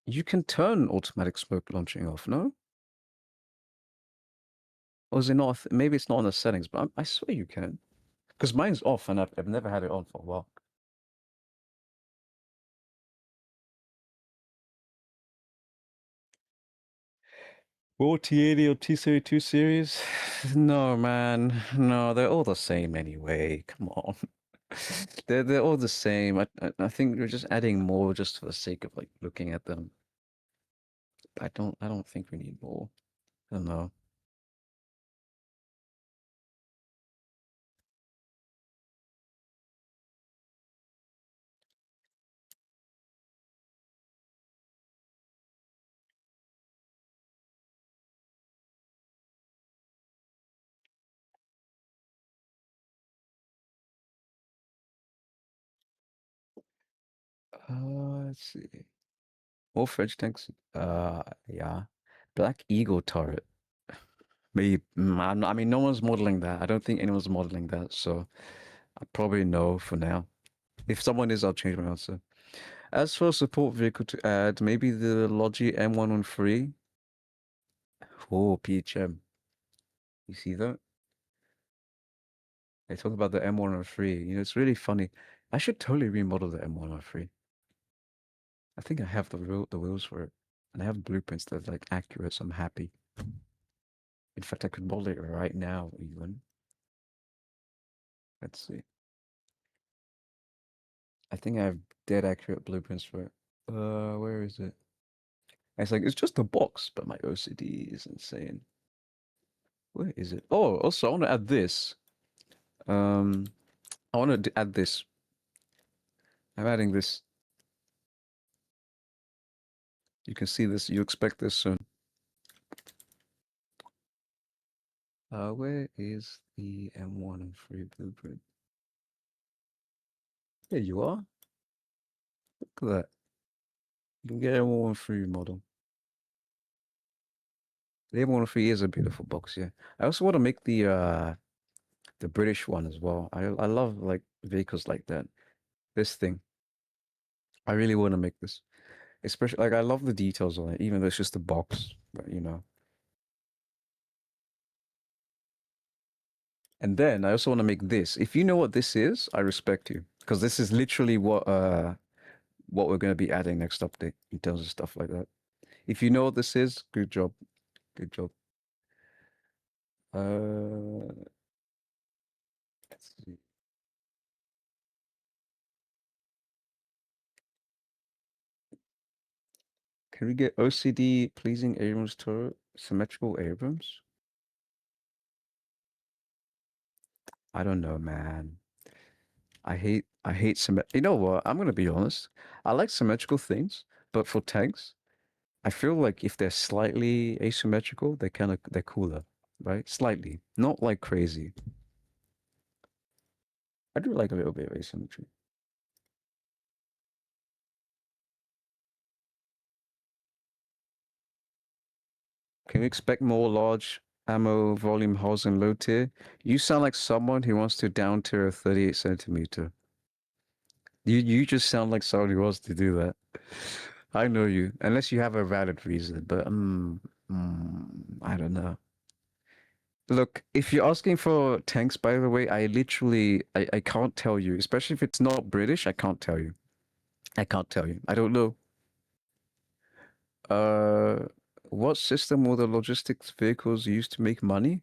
you can turn automatic smoke launching off, no? Or is it not? Maybe it's not on the settings, but I swear you can. Because mine's off, and I've never had it on for a while. Or T80 or T32 series? No, man. No, they're all the same anyway. Come on. They're all the same. I think we're just adding more just for the sake of like looking at them. I don't think we need more. I don't know. Let's see. More French tanks. Yeah. Black Eagle turret. Maybe. I mean, no one's modeling that. I don't think anyone's modeling that. So I probably no for now. If someone is, I'll change my answer. As for a support vehicle to add, maybe the Logi M113. Oh, PHM. You see that? They talk about the M103. You know, it's really funny. I should totally remodel the M103. I think I have the wheels for it. And I have blueprints that are like accurate, so I'm happy. In fact, I could model it right now, even. Let's see. I think I have dead accurate blueprints for it. Where is it? It's like, it's just a box, but my OCD is insane. Where is it? Oh, also, I want to add this. I want to add this. I'm adding this. You can see this. You expect this soon. Where is the M103 blueprint? There you are. Look at that. You can get M113 model. The M103 is a beautiful box, yeah. I also want to make the British one as well. I love like vehicles like that. This thing. I really want to make this. Especially like I love the details on it, even though it's just a box, but you know. And then I also want to make this. If you know what this is, I respect you. Because this is literally what we're gonna be adding next update in terms of stuff like that. If you know what this is, good job. Good job. Let's see. Can we get OCD pleasing Abrams turret? Symmetrical Abrams? I don't know, man. I hate You know what? I'm gonna be honest. I like symmetrical things, but for tanks, I feel like if they're slightly asymmetrical, they're cooler, right? Slightly, not like crazy. I do like a little bit of asymmetry. Can we expect more large ammo volume holes in low tier? You sound like someone who wants to down tier a 38 centimeter. You just sound like someone who wants to do that. I know you, unless you have a valid reason, but I don't know. Look, if you're asking for tanks, by the way, I can't tell you, especially if it's not British, I can't tell you. I can't tell you. I don't know. Uh, what system will the logistics vehicles use to make money?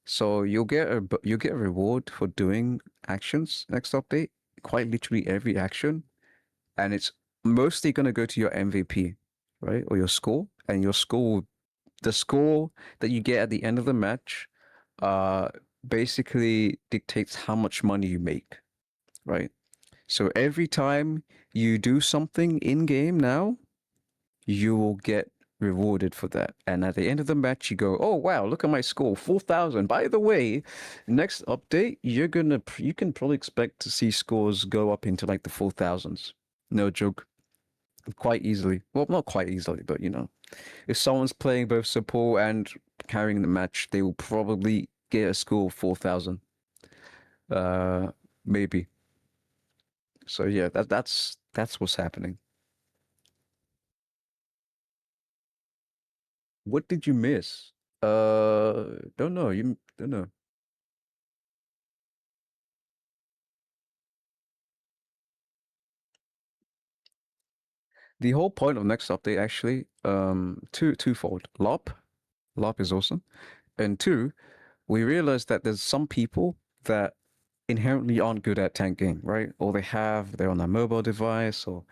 So you'll get a reward for doing actions next update. Quite literally every action, and it's mostly gonna go to your MVP, right, or your score, and the score that you get at the end of the match, uh, basically dictates how much money you make, right? So every time you do something in game now, you will get rewarded for that. And at the end of the match, you go, "Oh wow, look at my score, 4,000." By the way, next update, you can probably expect to see scores go up into like the 4,000s. No joke, quite easily. Well, not quite easily, but you know, if someone's playing both support and carrying the match, they will probably get a score of 4,000. Uh, maybe. So yeah, that's what's happening. What did you miss? Don't know. You don't know. The whole point of next update actually, twofold. LARP is awesome, and two, we realized that there's some people that inherently aren't good at tanking, right? Or they're on a mobile device, or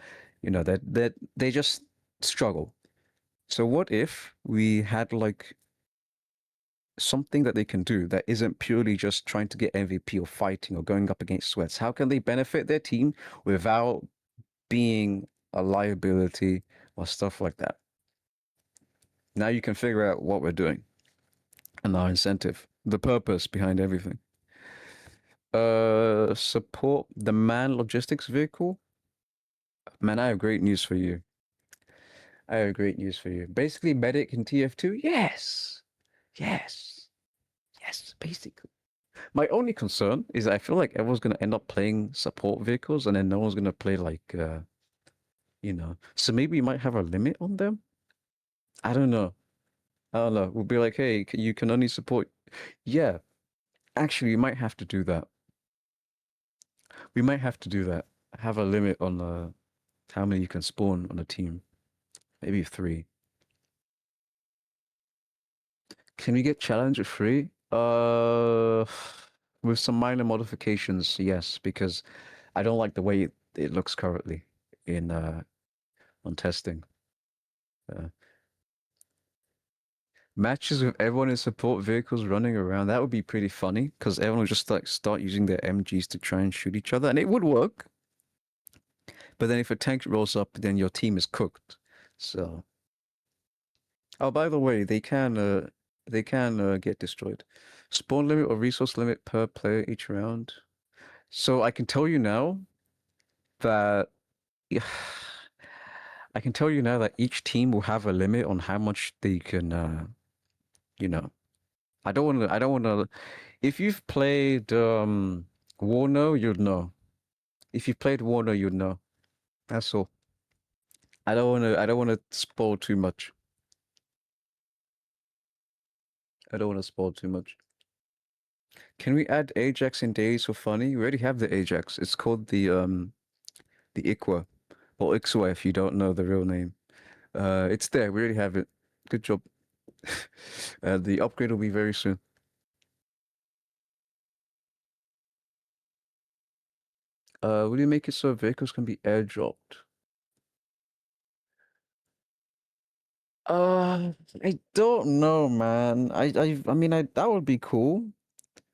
that they just struggle. So what if we had like something that they can do that isn't purely just trying to get MVP or fighting or going up against sweats? How can they benefit their team without being a liability or stuff like that? Now you can figure out what we're doing and our incentive, the purpose behind everything. Support the man logistics vehicle. Man, I have great news for you. I have great news for you. Basically, medic in TF2. Yes, yes, yes. Basically, my only concern is I feel like everyone's gonna end up playing support vehicles, and then no one's gonna play like, So maybe we might have a limit on them. I don't know. I don't know. We'll be like, hey, you can only support. Yeah, actually, we might have to do that. We might have to do that. Have a limit on how many you can spawn on a team. Maybe 3. Can we get challenge for free? With some minor modifications, yes, because I don't like the way it looks currently in on testing. Matches with everyone in support vehicles running around, that would be pretty funny because everyone would just like start using their MGs to try and shoot each other, and it would work. But then if a tank rolls up, then your team is cooked. So, oh, by the way, they can get destroyed. Spawn limit or resource limit per player each round. So I can tell you now that I can tell you now that each team will have a limit on how much they can you know. I don't wanna if you've played Warno, you'd know. If you've played Warno, you'd know. That's all. I don't wanna spoil too much. I don't wanna spoil too much. Can we add Ajax in days for funny? We already have the Ajax. It's called the Ikwa. Or Ixwa if you don't know the real name. It's there. We already have it. Good job. The upgrade will be very soon. Will you make it so vehicles can be airdropped? I don't know, man. I mean, that would be cool,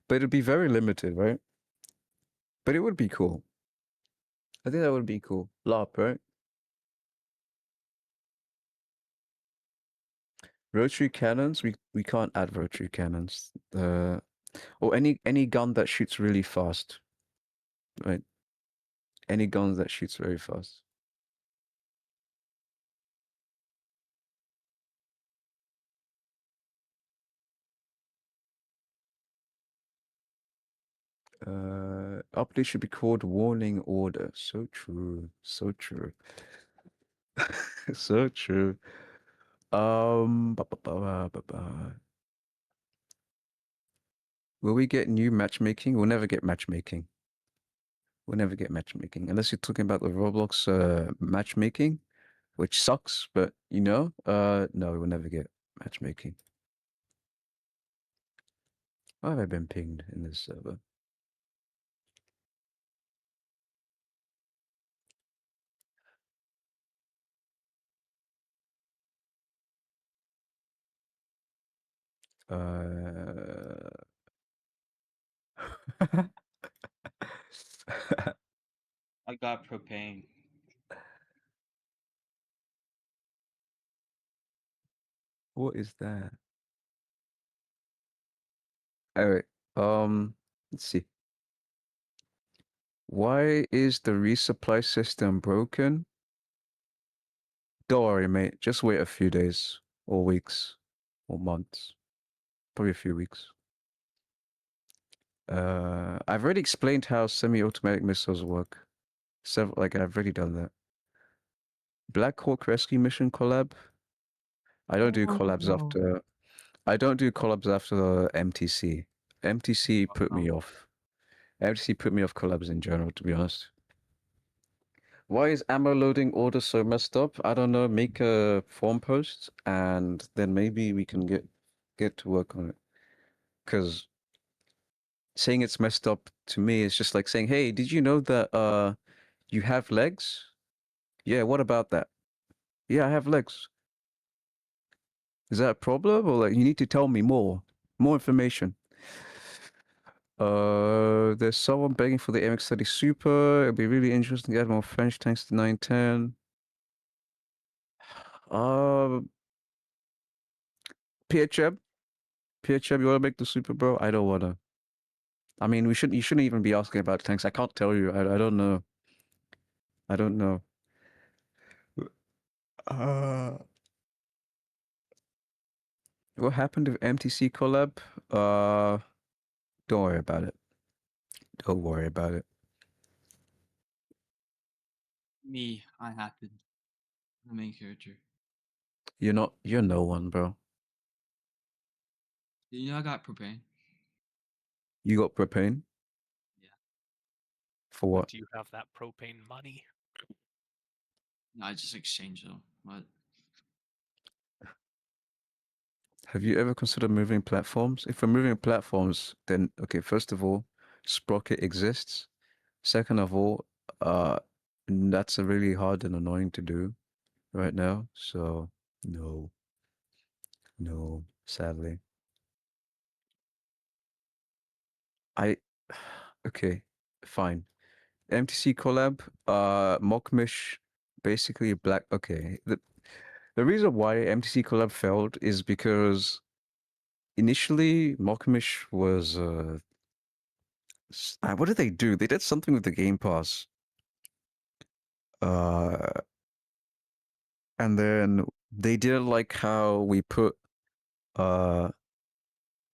but it'd be very limited, right? But it would be cool. I think that would be cool. LARP, right? Rotary cannons, we can't add rotary cannons. Or any gun that shoots really fast, right? Any gun that shoots very fast. Update should be called warning order. So true. So true. So true. Will we get new matchmaking? We'll never get matchmaking. We'll never get matchmaking unless you're talking about the Roblox matchmaking, which sucks. But no, we'll never get matchmaking. Why have I been pinged in this server? I got propane. What is that? All right. Let's see. Why is the resupply system broken? Don't worry, mate. Just wait a few days or weeks or months. Probably a few weeks. I've already explained how semi-automatic missiles work. Like I've already done that. Black Hawk Rescue Mission collab. I don't do collabs after. I don't do collabs after the MTC. MTC put me off. MTC put me off collabs in general, to be honest. Why is ammo loading order so messed up? I don't know. Make a forum post and then maybe we can get to work on it. Because saying it's messed up to me is just like saying, "Hey, did you know that you have legs?" Yeah, what about that? Yeah, I have legs. Is that a problem, or like you need to tell me more information? There's someone begging for the MX-30 Super. It'd be really interesting to get more French tanks to 910. PHM, you wanna make the Super, bro? I don't wanna. I mean, you shouldn't even be asking about tanks. I can't tell you. I don't know. I don't know. Uh, what happened to MTC collab? Don't worry about it. Don't worry about it. Me, I happen. The main character. You're no one, bro. You know I got propane. You got propane? Yeah. For what? Do you have that propane money? No, I just exchange though. What? Have you ever considered moving platforms? If we're moving platforms, then okay, first of all, Sprocket exists. Second of all, that's a really hard and annoying to do right now. So no, sadly. I okay, fine. MTC collab, Mockmish, basically black. Okay, the reason why MTC collab failed is because initially Mockmish was what did they do? They did something with the Game Pass. Uh, and then they did like how we put uh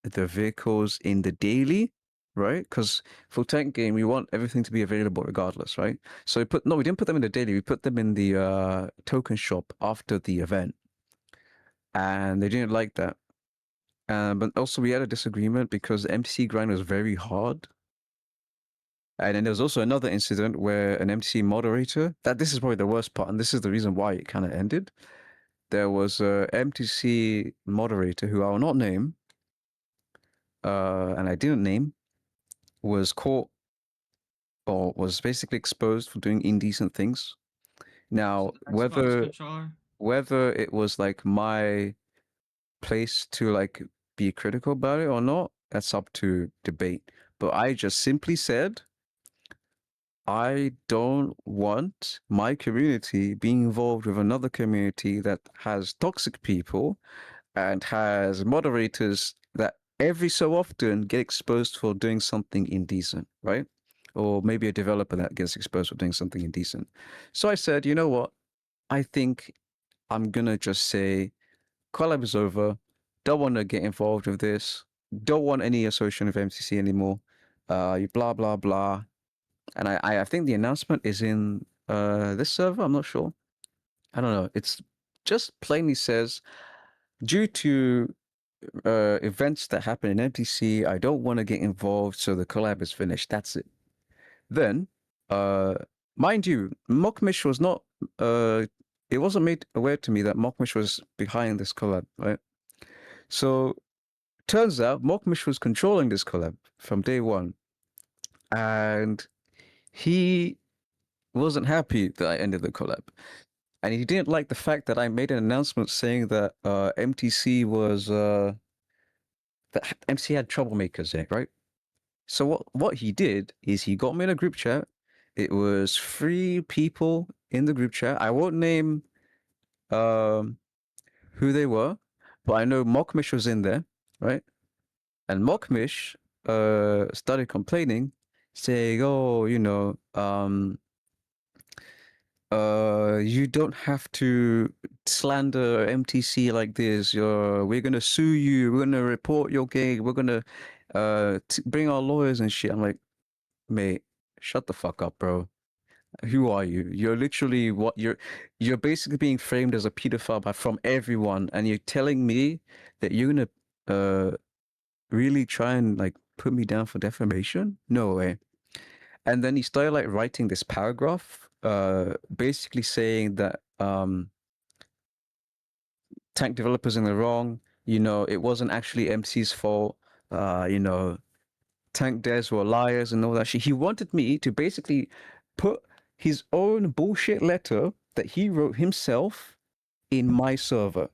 the vehicles in the daily, right? Because for tank game we want everything to be available regardless, right? So we didn't put them in the daily. We put them in the token shop after the event, and they didn't like that. But also we had a disagreement because the MTC grind was very hard. And then there was also another incident where an MTC moderator, this is probably the worst part, and this is the reason why it kind of ended. There was a MTC moderator who I will not name, and I didn't name, was caught or was basically exposed for doing indecent things. Now, Is it the Xbox controller? whether it was like my place to like be critical about it or not, that's up to debate. But I just simply said, I don't want my community being involved with another community that has toxic people and has moderators that every so often get exposed for doing something indecent, right? Or maybe a developer that gets exposed for doing something indecent. So I said, you know what? I think I'm gonna just say collab is over. Don't want to get involved with this. Don't want any association with MCC anymore. You blah blah blah. And I think the announcement is in this server. I'm not sure. I don't know. It's just plainly says, due to events that happen in MTC, I don't want to get involved, so the collab is finished. That's it. Then, mind you, Mockmish was not. It wasn't made aware to me that Mockmish was behind this collab, right? So, turns out Mockmish was controlling this collab from day one, and he wasn't happy that I ended the collab. And he didn't like the fact that I made an announcement saying that MTC was that MTC had troublemakers in it, right? So what he did is he got me in a group chat. It was 3 people in the group chat. I won't name who they were, but I know Mockmish was in there, right? And Mockmish started complaining, saying, "Oh, you don't have to slander MTC like this. We're gonna sue you. We're gonna report your game. We're gonna bring our lawyers and shit." I'm like, mate, shut the fuck up, bro. Who are you? You're literally you're basically being framed as a pedophile from everyone, and you're telling me that you're gonna really try and like put me down for defamation? No way. And then he started like writing this paragraph, basically saying that tank developers in the wrong. You know, it wasn't actually MC's fault. You know, tank devs were liars and all that shit. He wanted me to basically put his own bullshit letter that he wrote himself in my server.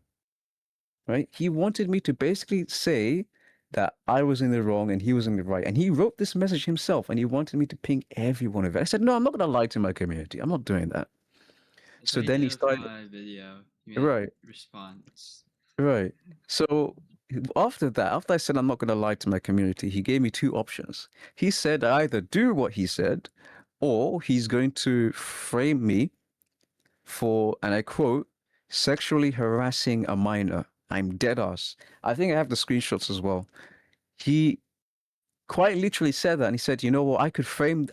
Right? He wanted me to basically say that I was in the wrong and he was in the right. And he wrote this message himself and he wanted me to ping every one of it. I said, no, I'm not going to lie to my community. I'm not doing that. That's So what you then he did with started. my video. You made Right. response. Right. So after that, after I said I'm not going to lie to my community, he gave me two options. He said either do what he said or he's going to frame me for, and I quote, sexually harassing a minor. I'm dead ass. I think I have the screenshots as well. He quite literally said that and he said, you know what, I could frame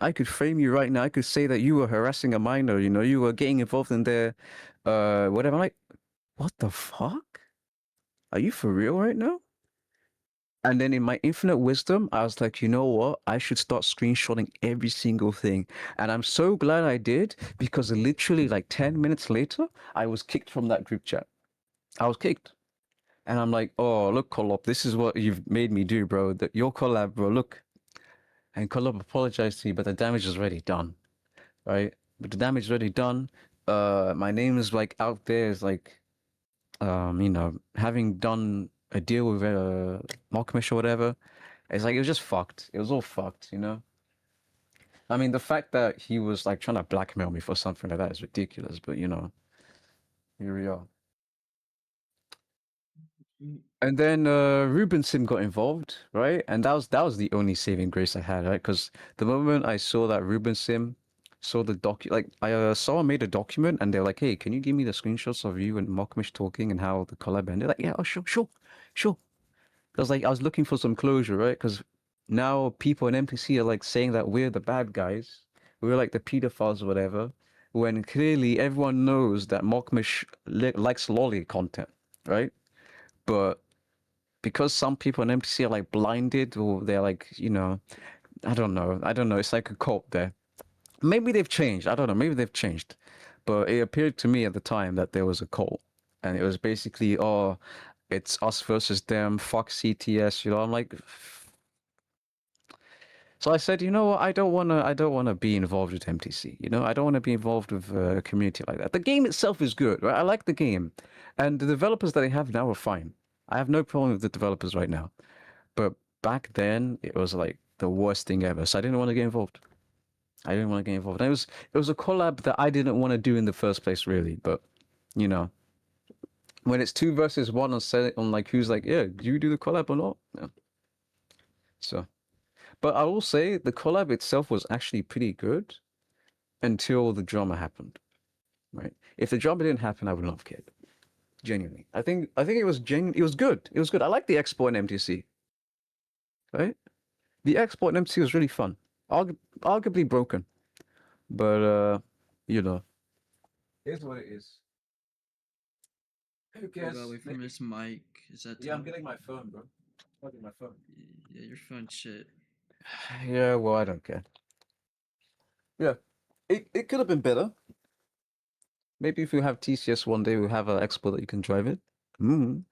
you right now. I could say that you were harassing a minor, you know, you were getting involved in their whatever. I'm like, what the fuck? Are you for real right now? And then in my infinite wisdom, I was like, you know what? I should start screenshotting every single thing. And I'm so glad I did because literally like 10 minutes later, I was kicked from that group chat. I was kicked. And I'm like, oh, look, Collab, this is what you've made me do, bro. That your collab, bro, look. And Collab apologized to me, but the damage is already done. Right? But the damage is already done. My name is like out there is like you know, having done a deal with Markmish or whatever, it's like it was just fucked. It was all fucked, you know. I mean, the fact that he was like trying to blackmail me for something like that is ridiculous. But you know, here we are. And then Ruben Sim got involved, right? And that was the only saving grace I had, right? Because the moment I saw that Ruben Sim saw the like I saw him made a document, and they're like, "Hey, can you give me the screenshots of you and Markmish talking and how the collab ended?" Like, yeah, oh, sure. Because like I was looking for some closure, right? Because now people in NPC are like saying that we're the bad guys, we're like the pedophiles or whatever, when clearly everyone knows that Mockmish likes lolly content, right? But because some people in NPC are like blinded or they're like, you know, I don't know. It's like a cult there. Maybe they've changed. I don't know. Maybe they've changed. But it appeared to me at the time that there was a cult. And it was basically, oh, it's us versus them, fuck CTS, you know. I'm like, so I said, you know what, I don't wanna be involved with MTC, you know, I don't wanna be involved with a community like that. The game itself is good, right? I like the game. And the developers that they have now are fine. I have no problem with the developers right now. But back then it was like the worst thing ever. So I didn't want to get involved. I didn't want to get involved. And it was a collab that I didn't want to do in the first place, really. But you know, when it's 2 versus 1 on like who's like, yeah, do you do the collab or not? Yeah. So, but I will say the collab itself was actually pretty good until the drama happened. Right? If the drama didn't happen, I would not have cared. Genuinely, I think it was It was good. It was good. I like the expo and MTC. Right? The expo and MTC was really fun. Arguably broken, but you know, here's what it is. Who I cares? got away from his mic. Is that Yeah, I'm time? getting my phone, bro. I'm getting my phone. Yeah, your phone shit. Yeah, well, I don't care. Yeah, it could have been better. Maybe if we have TCS one day, we'll have an expo that you can drive it. Mm.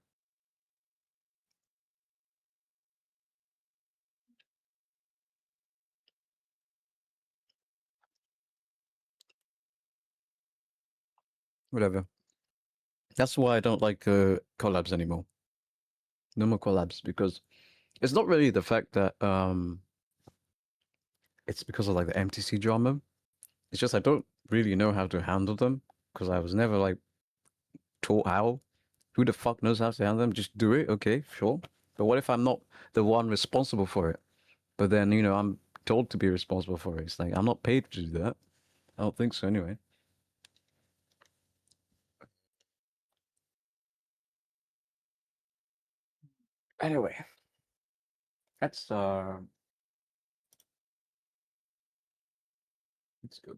Whatever. That's why I don't like collabs anymore. No more collabs because it's not really the fact that it's because of like the MTC drama. It's just I don't really know how to handle them because I was never like taught how. Who the fuck knows how to handle them? Just do it, okay, sure. But what if I'm not the one responsible for it? But then, you know, I'm told to be responsible for it. It's like I'm not paid to do that. I don't think so anyway. Anyway, let's go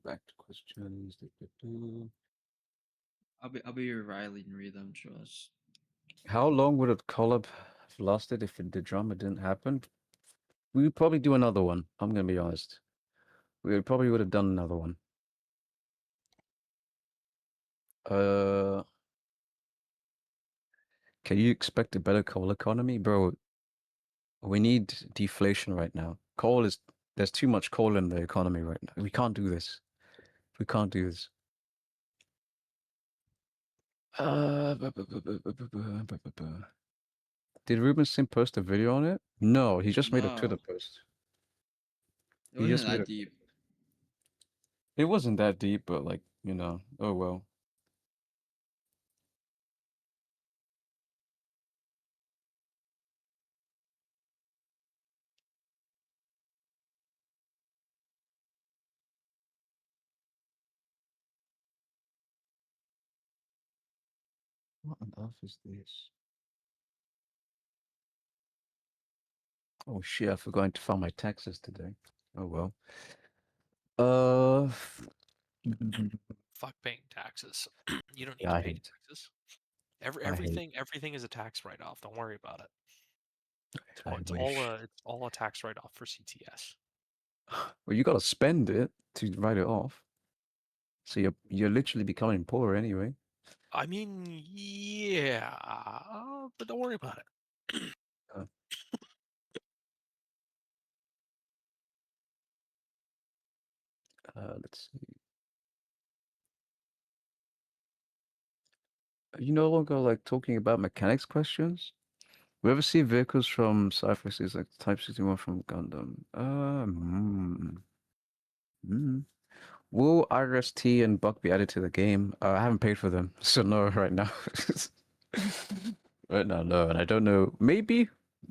back to questions. I'll be your Riley and read them, trust. How long would a collab have lasted if the drama didn't happen? We would probably do another one. I'm gonna be honest. We probably would have done another one. Can you expect a better coal economy, bro? We need deflation right now. There's too much coal in the economy right now. We can't do this. We can't do this. Did Ruben Sim post a video on it? No, he just made a Twitter No, post. it He wasn't just made that a. deep. It wasn't that deep, but like, oh well. What on earth is this? Oh shit, I forgot to file my taxes today. Oh well. Fuck paying taxes. You don't need Yeah, to I pay hate. taxes. I hate. Everything is a tax write-off. Don't worry about it. I It's wish. all a tax write-off for CTS. Well, you gotta spend it to write it off. So you're literally becoming poor anyway. I mean, yeah, but don't worry about it. Uh, let's see. Are you no longer like talking about mechanics questions? We ever see vehicles from Cypher Series like Type 61 from Gundam? Will RST and Buck be added to the game? I haven't paid for them, so no right now. Right now, no, and I don't know. Maybe,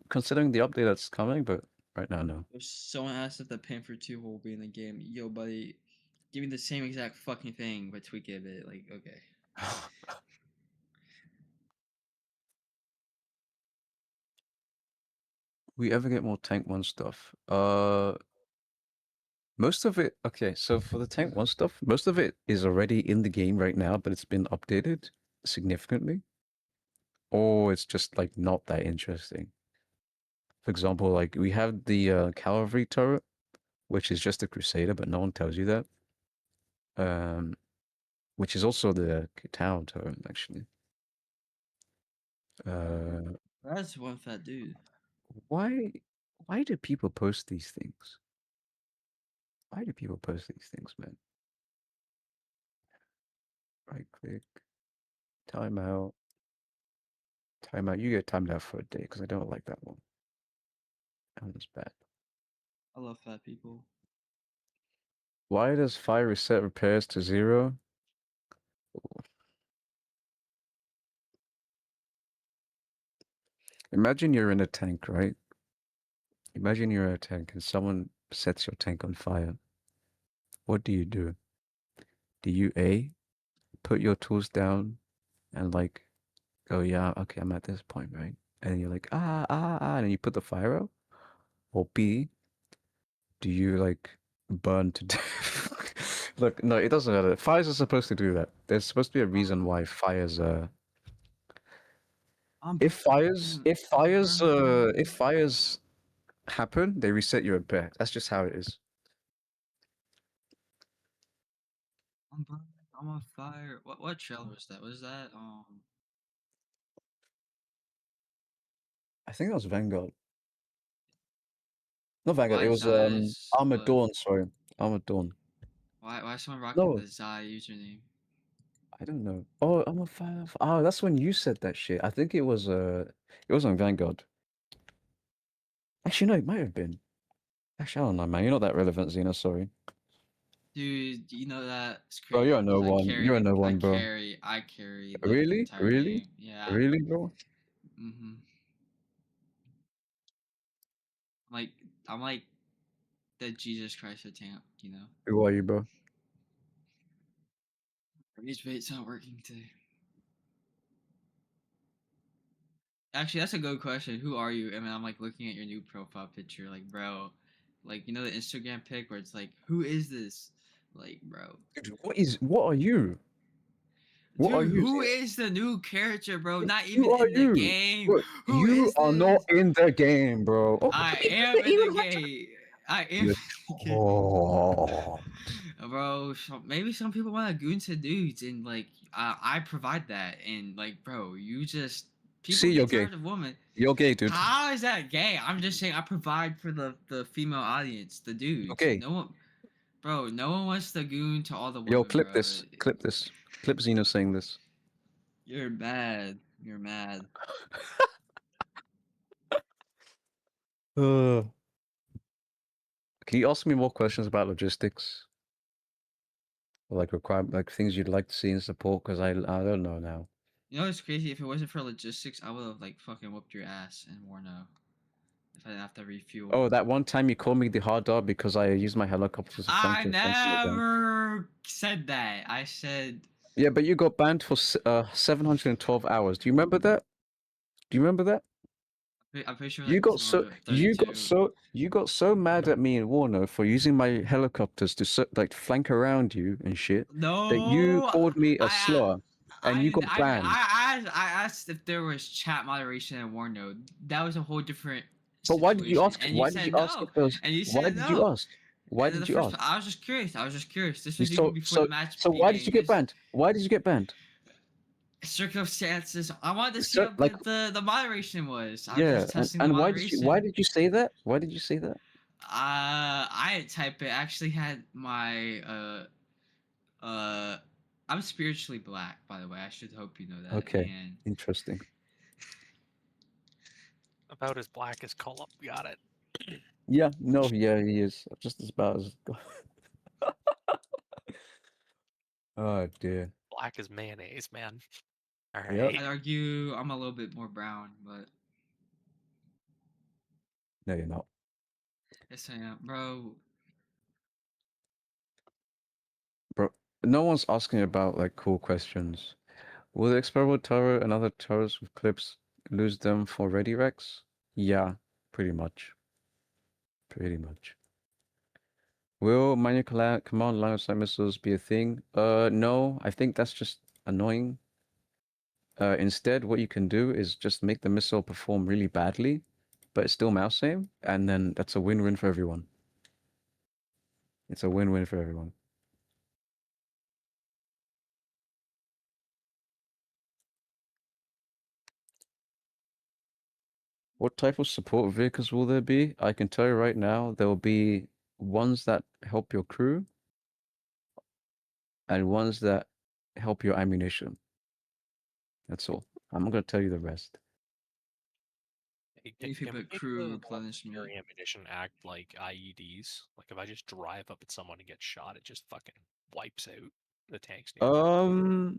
considering the update that's coming, but right now, no. If someone asked if the Panther 2 will be in the game, yo, buddy, give me the same exact fucking thing, but tweak it a bit. Like, okay. We ever get more Tank 1 stuff? Most of it, okay, so for the Tank 1 stuff, most of it is already in the game right now, but it's been updated significantly. Or it's just like not that interesting. For example, like we have the cavalry turret, which is just a Crusader, but no one tells you that. Which is also the Kitao turret, actually. That's one fat dude. Why do people post these things? Why do people post these things, man? Right click, timeout, timeout. You get timed out for a day because I don't like that one. That one's bad. I love fat people. Why does fire reset repairs to 0? Imagine you're in a tank, right? Imagine you're in a tank and someone sets your tank on fire. What do you do? Do you A, put your tools down and like go, yeah, okay, I'm at this point, right? And you're like, and then you put the fire out? Or B, do you like burn to death? Look, no, it doesn't matter. Fires are supposed to do that. There's supposed to be a reason why fires if fires happen, they reset your repair. That's just how it is. I'm burning. I'm on fire. What trailer was that? Was that I think that was Vanguard. Not Vanguard, it why was Zai's Armored Dawn, sorry. Armored Dawn. why is someone rocking No, the Zai username? I don't know. Oh, I'm a fan of. Oh, that's when you said that shit. I think it was on Vanguard. Actually, no, it might have been. Actually, I don't know, man. You're not that relevant, Xena. Sorry, Dude, you know that it's bro. crazy You're a no because one. You're a no one, bro. I carry the Really, entire really, game. Yeah. really, bro. Mm-hmm. Like I'm like the Jesus Christ of tank, you know. Who are you, bro? Rage bait's not working today. Actually, that's a good question. Who are you? I mean, I'm like looking at your new profile picture, like, bro, like you know the Instagram pic where it's like, who is this? Like, bro, Dude, what are you? What are dude, you, who Xena? is the new character, bro? Not Who even are in the you? game. Bro, Who you is are not this? in the game, bro. Oh, I you am in even the have to. game. I am. You're oh. Bro, maybe some people want to goon to dudes, and like I provide that, and like, bro, you just people See, you're get gay. tired of women. You're gay, dude. How is that gay? I'm just saying I provide for the female audience, the dudes. Okay. No one, bro, no one wants to goon to all the Yo, women, clip bro. this. Clip this. Clip Xeno saying this. You're mad. You're mad. Uh, can you ask me more questions about logistics? Or like like things you'd like to see in support? Because I don't know now. You know what's crazy? If it wasn't for logistics, I would have like fucking whooped your ass in Warno. If I didn't have to refuel. Oh, that one time you called me the hard R because I used my helicopter to flank I your fences again. never said that. I said Yeah, but you got banned for 712 hours. Do you remember that? Do you remember that? I'm pretty sure You like got so 32. you got so mad at me in Warner for using my helicopters to like flank around you and shit that you No, called me a I slur and you got banned. I asked if there was chat moderation in Warno. That was a whole different But why did you situation, ask? and you Why did you said ask no, if there was? and you Why said did you no. ask? Why And then the did you first, ask? I was just curious. I was just curious. This You was even before the match why did you began. get This banned? Why did you get banned? circumstances. I wanted to see So how like good the moderation was. I was yeah, just testing the and why moderation. did you say that? Why did you say that? I didn't type it. I actually had my uh I'm spiritually black, by the way. I should hope you know that. Okay, And interesting. About as black as Call Up. Got it. Yeah, no, yeah, he is just as bad as. Oh dear. Black as mayonnaise, man. All Yep. right. I'd argue I'm a little bit more brown, but No, you're not. yes I am, bro. Bro, no one's asking about like cool questions. Will the experimental tower and other towers with clips lose them for ready Rex? Yeah, pretty much. Pretty much. Will manual command line of sight missiles be a thing? No, I think that's just annoying. Instead, what you can do is just make the missile perform really badly, but it's still mouse aim, and then that's a win-win for everyone. It's a win-win for everyone. What type of support vehicles will there be? I can tell you right now, there will be ones that help your crew and ones that help your ammunition. That's all. I'm not going to tell you the rest. Hey, Anything can we but make crew the replenishment. military ammunition act like IEDs? Like if I just drive up at someone and get shot, it just fucking wipes out the tanks nearby.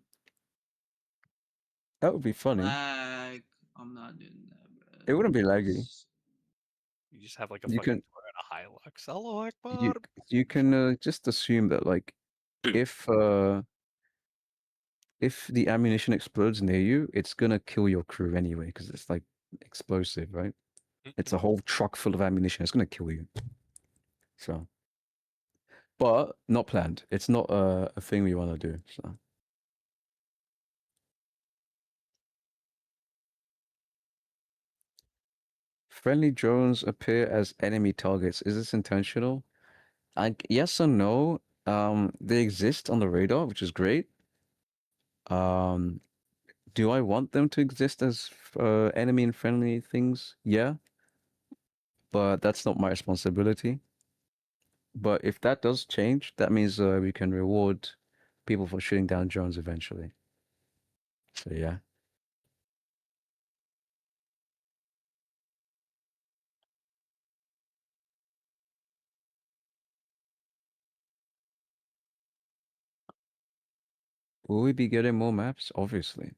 That would be funny. Lag. I'm not doing that, bro. It wouldn't be laggy. You just have like a You fucking can Toyota Hilux. Hello, you Akbar. you can just assume that like if the ammunition explodes near you, it's gonna kill your crew anyway because it's like explosive, right? It's a whole truck full of ammunition. It's gonna kill you. So, but not planned. It's not a thing we want to do. So. Friendly drones appear as enemy targets. Is this intentional? Yes or no. They exist on the radar, which is great. Um, do I want them to exist as enemy and friendly things? Yeah, but that's not my responsibility. But if that does change, that means we can reward people for shooting down drones eventually. So yeah. Will we be getting more maps? Obviously.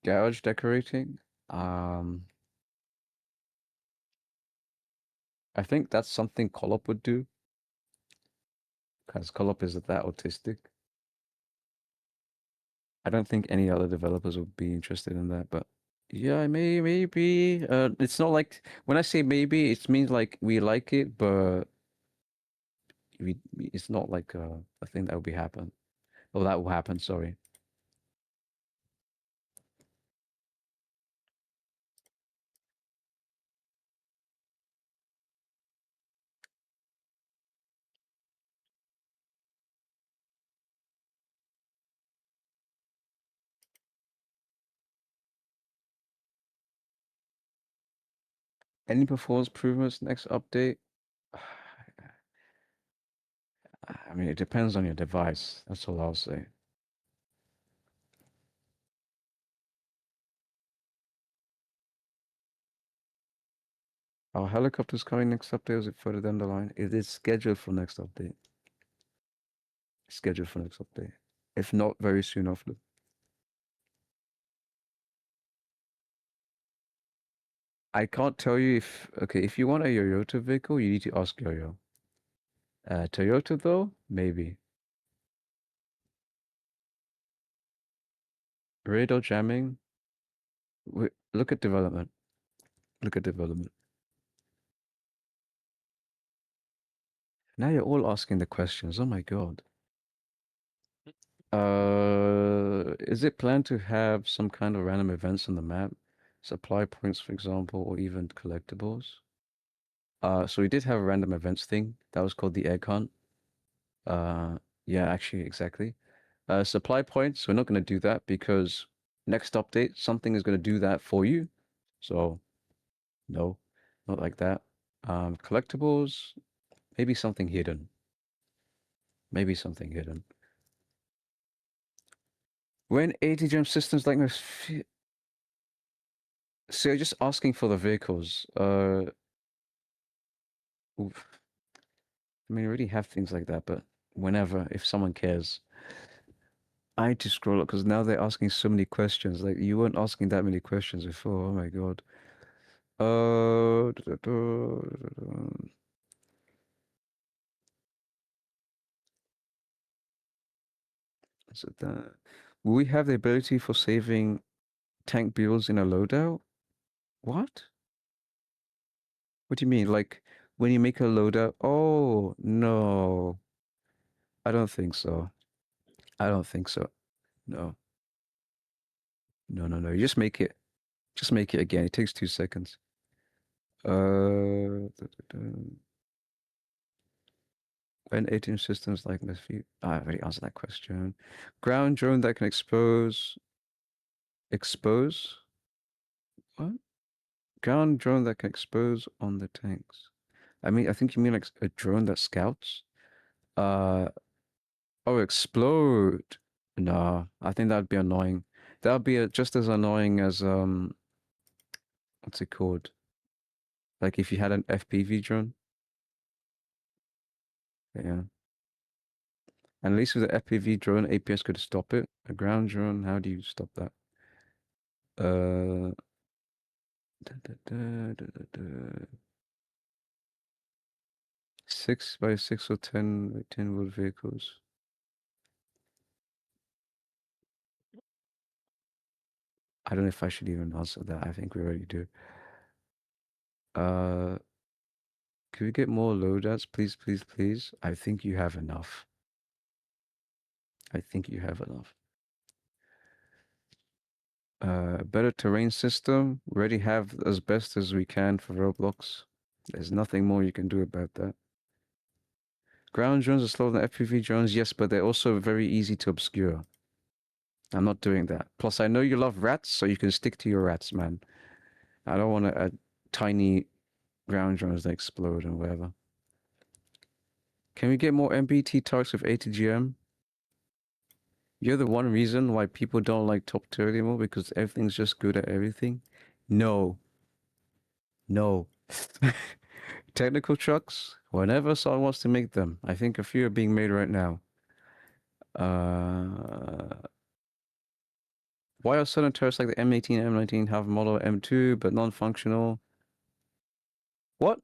Garage decorating. I think that's something Collop would do. Because Collop is that autistic. I don't think any other developers would be interested in that, but yeah, maybe. It's not like when I say maybe, it means like we like it, but it's not like a thing that will be happen. Oh, that will happen. Sorry. Any performance improvements next update? I mean, it depends on your device. That's all I'll say. Our helicopter's coming next update, or is it further down the line? It is scheduled for next update. Scheduled for next update. If not, very soon after. I can't tell you if... Okay, if you want a Toyota vehicle, you need to ask Yo-Yo. Toyota, though? Maybe. Radar jamming? Look at development. Look at development. Now you're all asking the questions. Oh my god. Is it planned to have some kind of random events on the map? Supply points, for example, or even collectibles? So we did have a random events thing. That was called the egg hunt. Yeah, actually, exactly. Supply points, we're not going to do that because next update, something is going to do that for you. So, no, not like that. Collectibles, maybe something hidden. Maybe something hidden. When 80 gem systems like this... So you're just asking for the vehicles. Oof. I mean, we already have things like that, but whenever, if someone cares. I need to scroll up because now they're asking so many questions. Like, you weren't asking that many questions before. Oh my god. Is it that? Will we have the ability for saving tank builds in a loadout? What? What do you mean? Like, when you make a loadout? Oh, no. I don't think so. I don't think so. No. No, no, no. You just make it. Just make it again. It takes 2 seconds. When 18 systems like this view. I already answered that question. Ground drone that can expose. Expose? What? Ground drone that can expose on the tanks. I mean, I think you mean like a drone that scouts. Oh, explode. Nah, I think that'd be annoying. That'd be just as annoying as what's it called? Like if you had an FPV drone. Yeah. And at least with the FPV drone, APS could stop it. A ground drone, how do you stop that? Uh, 6 by 6 or 10 by 10 wheeled vehicles. I don't know if I should even answer that. I think we already do. Can we get more loadouts, please, please, please? I think you have enough. I think you have enough. Better terrain system. We already have as best as we can for Roblox. There's nothing more you can do about that. Ground drones are slower than FPV drones, yes, but they're also very easy to obscure. I'm not doing that. Plus, I know you love rats, so you can stick to your rats, man. I don't want to add tiny ground drones that explode and whatever. Can we get more MBT targets with ATGM? You're the one reason why people don't like top tier anymore because everything's just good at everything? No. No. Technical trucks, whenever someone wants to make them. I think a few are being made right now. Why are certain turrets like the M18 and M19 have model M2 but non-functional? What?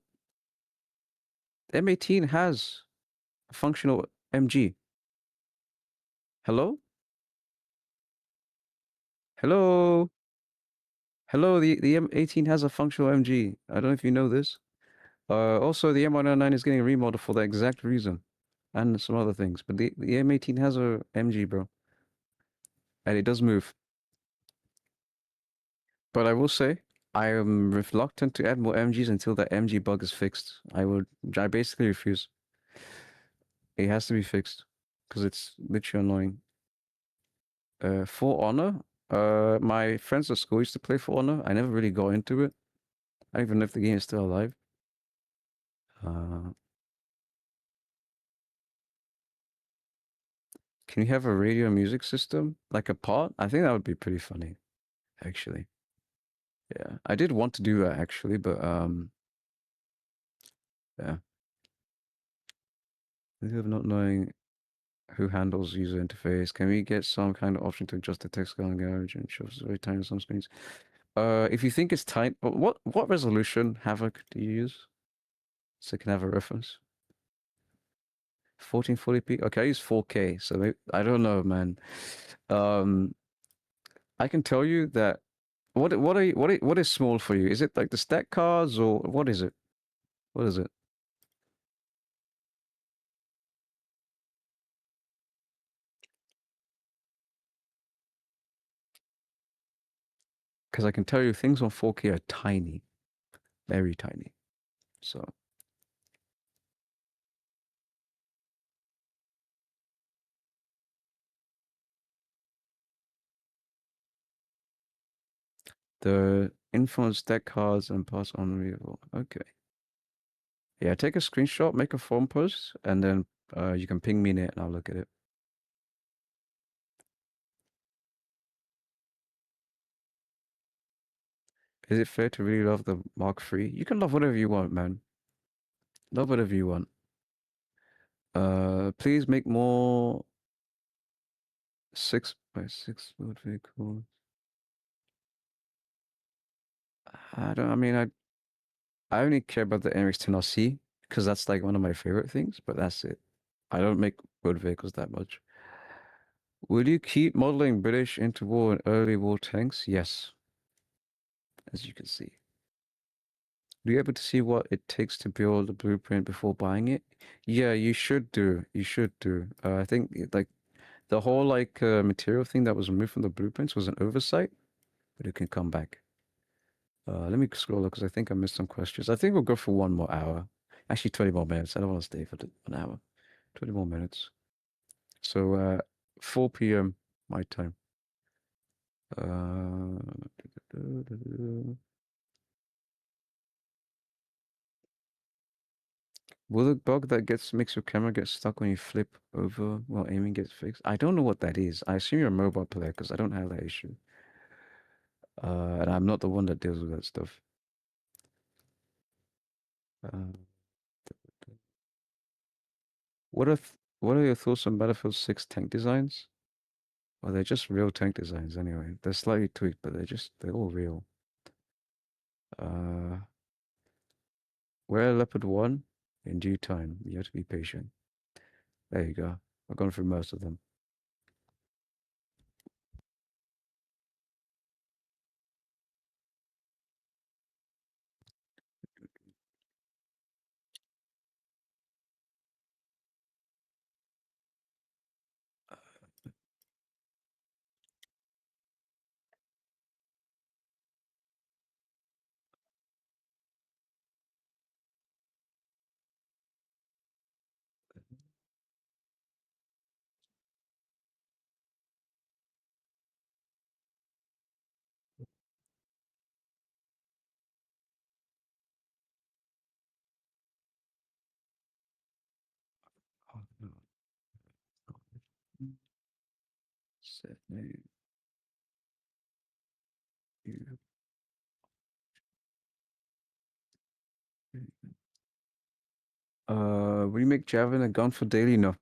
The M18 has a functional MG. Hello? Hello? Hello, the M18 has a functional MG. I don't know if you know this. Also, the M109 is getting remodeled for that exact reason. And some other things. But the M18 has a MG, bro. And it does move. But I will say, I am reluctant to add more MGs until that MG bug is fixed. I basically refuse. It has to be fixed. Because it's literally annoying. For Honor? My friends at school used to play For Honor. I never really got into it. I don't even know if the game is still alive. Can you have a radio music system like a pod? I think that would be pretty funny, actually. Yeah, I did want to do that actually, but yeah. Instead of not knowing who handles user interface, can we get some kind of option to adjust the text scale and garage and shows very tiny on some screens? If you think it's tight, what resolution Havoc do you use? So you can have a reference. 1440p. Okay, I use 4K, so maybe, I don't know, man. I can tell you that what is small for you? Is it like the stack cards or what is it? What is it? Because I can tell you things on 4K are tiny, very tiny. So the influence stack cards and pass on readable. Okay. Yeah, take a screenshot, make a forum post, and then you can ping me in it and I'll look at it. Is it fair to really love the Mark III? You can love whatever you want, man. Love whatever you want. Please make more 6x6 mode vehicles. I only care about the NX10RC because that's like one of my favorite things, but that's it. I don't make road vehicles that much. Will you keep modeling British interwar and early war tanks? Yes. As you can see. Are you able to see what it takes to build a blueprint before buying it? Yeah, you should do. You should do. I think like the whole material thing that was removed from the blueprints was an oversight, but it can come back. Let me scroll up because I think I missed some questions. I think we'll go for 1 more hour. Actually, 20 more minutes. I don't want to stay for 1 hour. 20 more minutes. So 4 p.m. my time. Will the bug that makes your camera get stuck when you flip over while aiming gets fixed? I don't know what that is. I assume you're a mobile player because I don't have that issue. And I'm not the one that deals with that stuff. What are your thoughts on Battlefield 6 tank designs? Well, they're just real tank designs anyway. They're slightly tweaked, but they're all real. Wear Leopard 1 in due time. You have to be patient. There you go. I've gone through most of them. Oh, no. Set name. Will you make Javelin a gun for daily? No.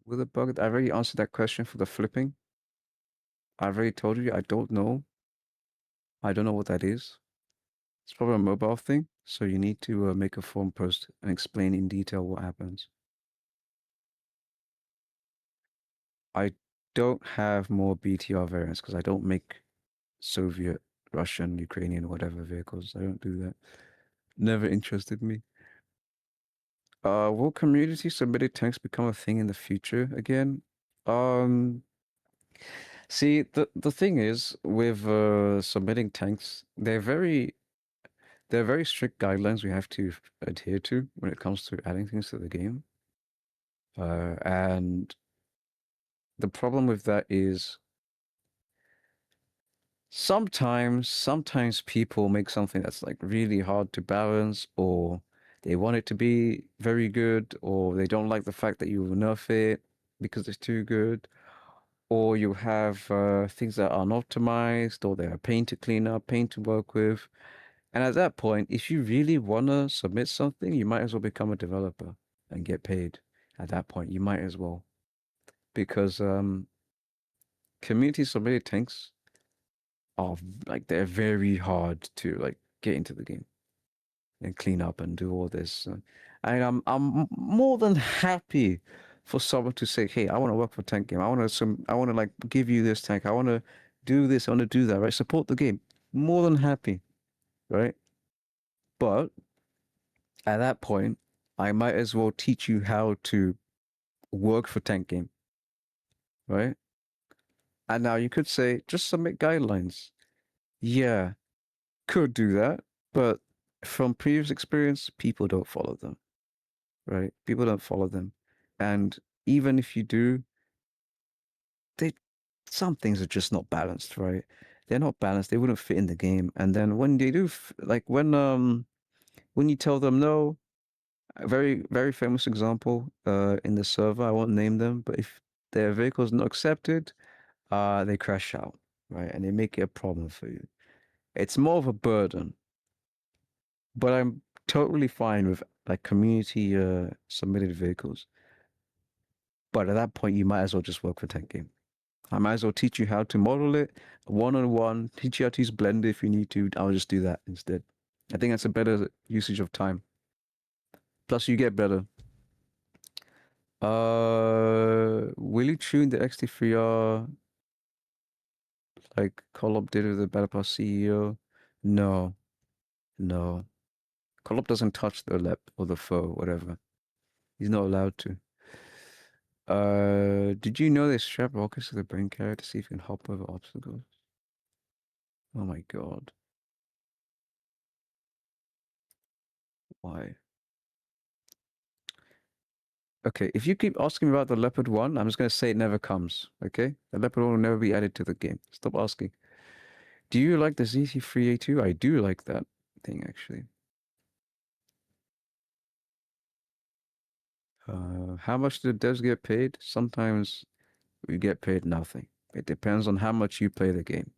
Will it bug? I already answered that question for the flipping. I've already told you I don't know. I don't know what that is. It's probably a mobile thing, so you need to make a forum post and explain in detail what happens. I don't have more BTR variants because I don't make Soviet, Russian, Ukrainian, whatever vehicles. I don't do that. Never interested me. Will community submitted tanks become a thing in the future again? See, the thing is with submitting tanks, they're very strict guidelines we have to adhere to when it comes to adding things to the game. And the problem with that is sometimes people make something that's like really hard to balance, or they want it to be very good, or they don't like the fact that you nerf it because it's too good, or you have things that aren't optimized, or they're a pain to clean up, pain to work with. And at that point, if you really want to submit something, you might as well become a developer and get paid. At that point, you might as well, because community submitted tanks are like they're very hard to like get into the game and clean up and do all this. And I'm more than happy for someone to say, "Hey, I want to work for tank game. I want to like give you this tank. I want to do this. I want to do that. Right? Support the game. More than happy, right? But at that point, I might as well teach you how to work for tank game, right? And now you could say, just submit guidelines. Yeah, could do that, but from previous experience, people don't follow them, right? People don't follow them. And even if you do, they some things are just not balanced, right? They're not balanced. They wouldn't fit in the game. And then when they do, like when you tell them no, a very famous example in the server, I won't name them, but if their vehicle is not accepted, they crash out, right? And they make it a problem for you. It's more of a burden, but I'm totally fine with like community submitted vehicles. But at that point, you might as well just work for Tank Game. I might as well teach you how to model it one-on-one, teach you how to use Blender if you need to. I'll just do that instead. I think that's a better usage of time. Plus, you get better. Will you tune the XT3R like Collop did with the Battle Pass CEO? No, no. Collop doesn't touch the lep or the foe, whatever. He's not allowed to. Did you know they strap rockets to the brain carrier to see if you can hop over obstacles? Oh my god. Why? Okay, if you keep asking me about the Leopard 1, I'm just going to say it never comes, okay? The Leopard 1 will never be added to the game. Stop asking. Do you like the ZT3A2? I do like that thing, actually. How much do devs get paid? Sometimes we get paid nothing. It depends on how much you play the game.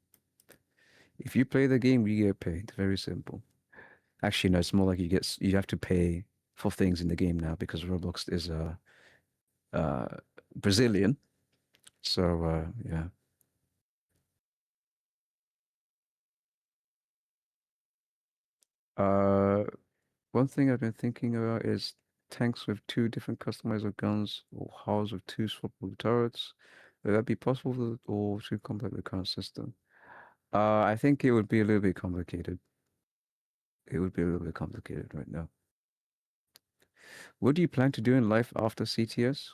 If you play the game, you get paid. Very simple. Actually, no, it's more like you have to pay for things in the game now because Roblox is Brazilian. So yeah. One thing I've been thinking about is tanks with 2 different customizable guns or hulls with 2 swappable turrets. Would that be possible or too complex the current system? I think it would be a little bit complicated. It would be a little bit complicated right now. What do you plan to do in life after CTS?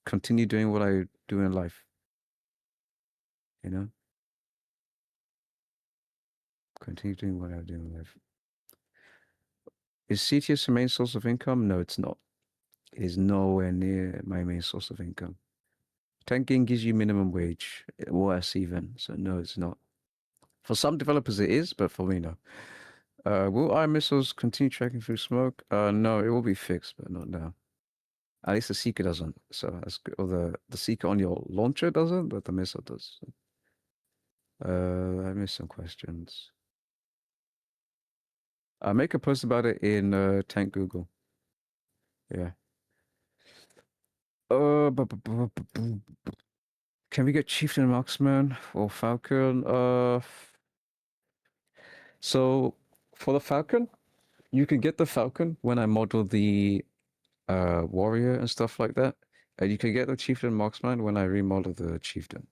Continue doing what I do in life. You know? Continue doing what I do in life. Is CTS the main source of income? No, it's not. It is nowhere near my main source of income. Tanking gives you minimum wage, worse even. So no, it's not. For some developers it is, but for me no. Will our missiles continue tracking through smoke? No, it will be fixed, but not now. At least the seeker doesn't. So that's good. Or the seeker on your launcher doesn't, but the missile does. I missed some questions. Make a post about it in Tank Google. Yeah. Can we get Chieftain Marksman or Falcon? So for the Falcon, you can get the Falcon when I model the warrior and stuff like that. And you can get the Chieftain Marksman when I remodel the Chieftain.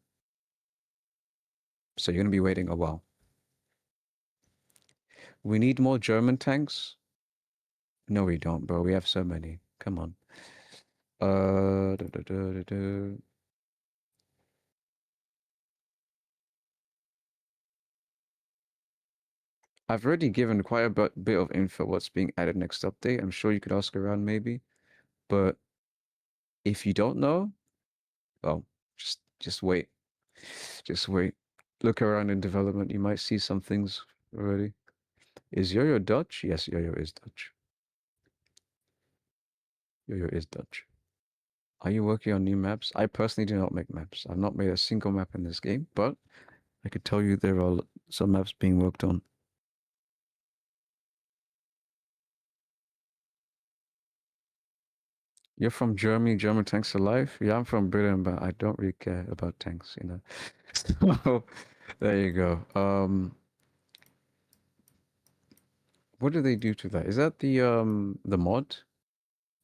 So you're gonna be waiting a while. We need more German tanks. No, we don't, bro. We have so many. Come on. I've already given quite a bit of info what's being added next update. I'm sure you could ask around maybe, but if you don't know, well, just wait. Just wait. look around in development, you might see some things already. Is Yo-Yo Dutch? Yes, Yo-Yo is Dutch. Yo-Yo is Dutch. Are you working on new maps? I personally do not make maps. I've not made a single map in this game, but I could tell you there are some maps being worked on. You're from Germany, German tanks alive? Yeah, I'm from Britain, but I don't really care about tanks, you know. So, there you go. What do they do to that? Is that the mod?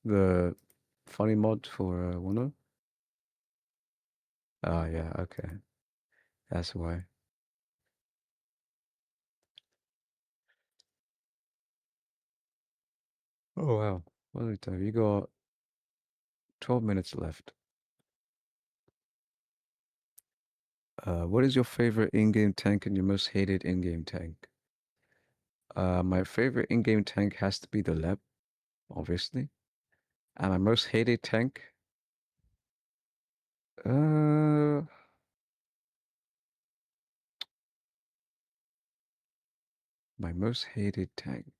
The funny mod for Wano? Ah, yeah, okay. That's why. Oh, wow. What did I tell you? You got 12 minutes left. What is your favorite in-game tank and your most hated in-game tank? My favorite in-game tank has to be the Leb, obviously. And my most hated tank? Uh, my most hated tank.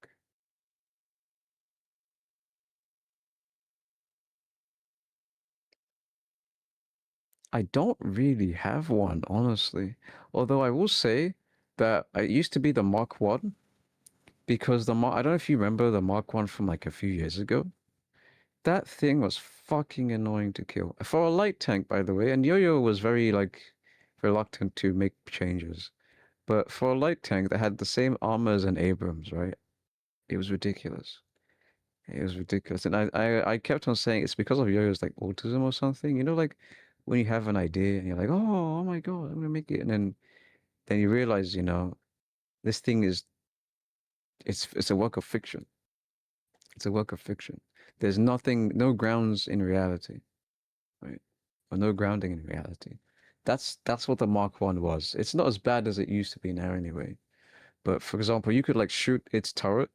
I don't really have one, honestly. Although I will say that I used to be the Mark 1 because I don't know if you remember the Mark 1 from like a few years ago. That thing was fucking annoying to kill. For a light tank, by the way, and Yo-Yo was very like reluctant to make changes. But for a light tank that had the same armor as an Abrams, right? It was ridiculous. It was ridiculous. And I kept on saying it's because of Yo-Yo's like autism or something. You know, like when you have an idea and you're like, oh my God, I'm gonna make it. And then you realize, you know, this thing is it's a work of fiction. It's a work of fiction. There's nothing, no grounds in reality, right? Or no grounding in reality. That's what the Mark 1 was. It's not as bad as it used to be now anyway. But for example, you could like shoot its turret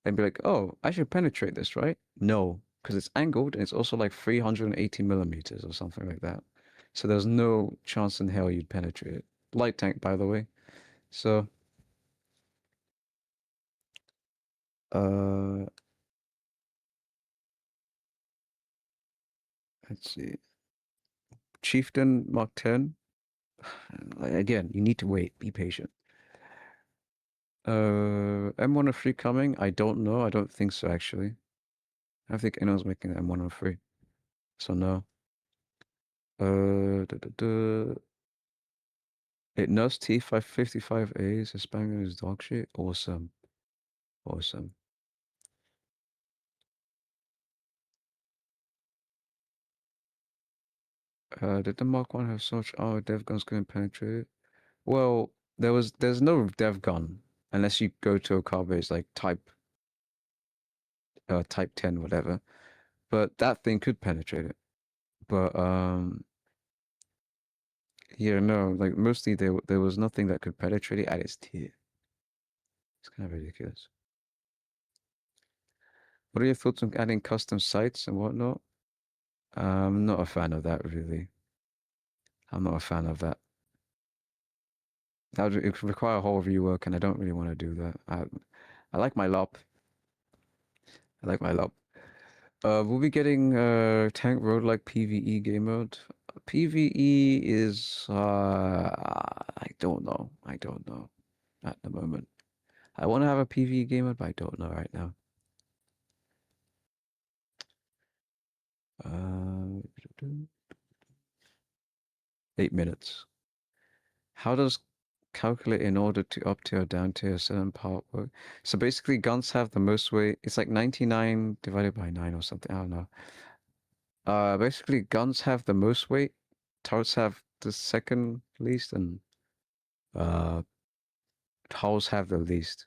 and be like, oh, I should penetrate this, right? No, because it's angled and it's also like 380 millimeters or something like that. So there's no chance in hell you'd penetrate it. Light tank, by the way. So, uh, let's see. Chieftain Mark 10. Again, you need to wait. Be patient. M103 coming? I don't know. I don't think so, actually. I don't think anyone's making the M103. So, no. Duh, duh, duh. It nerfs T555As. Hispanic is dog shit. Awesome. Awesome. Did the Mark 1 have so much armor dev guns couldn't penetrate it? Well, there's no dev gun unless you go to a car base like type 10, whatever. But that thing could penetrate it. But yeah, no, like mostly there was nothing that could penetrate it at its tier. It's kind of ridiculous. What are your thoughts on adding custom sites and whatnot? I'm not a fan of that, really. I'm not a fan of that. It would require a whole rework, and I don't really want to do that. I like my LOP. I like my LOP. We'll be getting tank road like PvE game mode. PvE is I don't know. I don't know at the moment. I want to have a PvE game mode, but I don't know right now. 8 minutes. How does calculate in order to up tier or down tier a certain part work? So basically, guns have the most weight. It's like 99 divided by 9 or something. I don't know. Basically, guns have the most weight. Turrets have the second least, and uh, hulls have the least.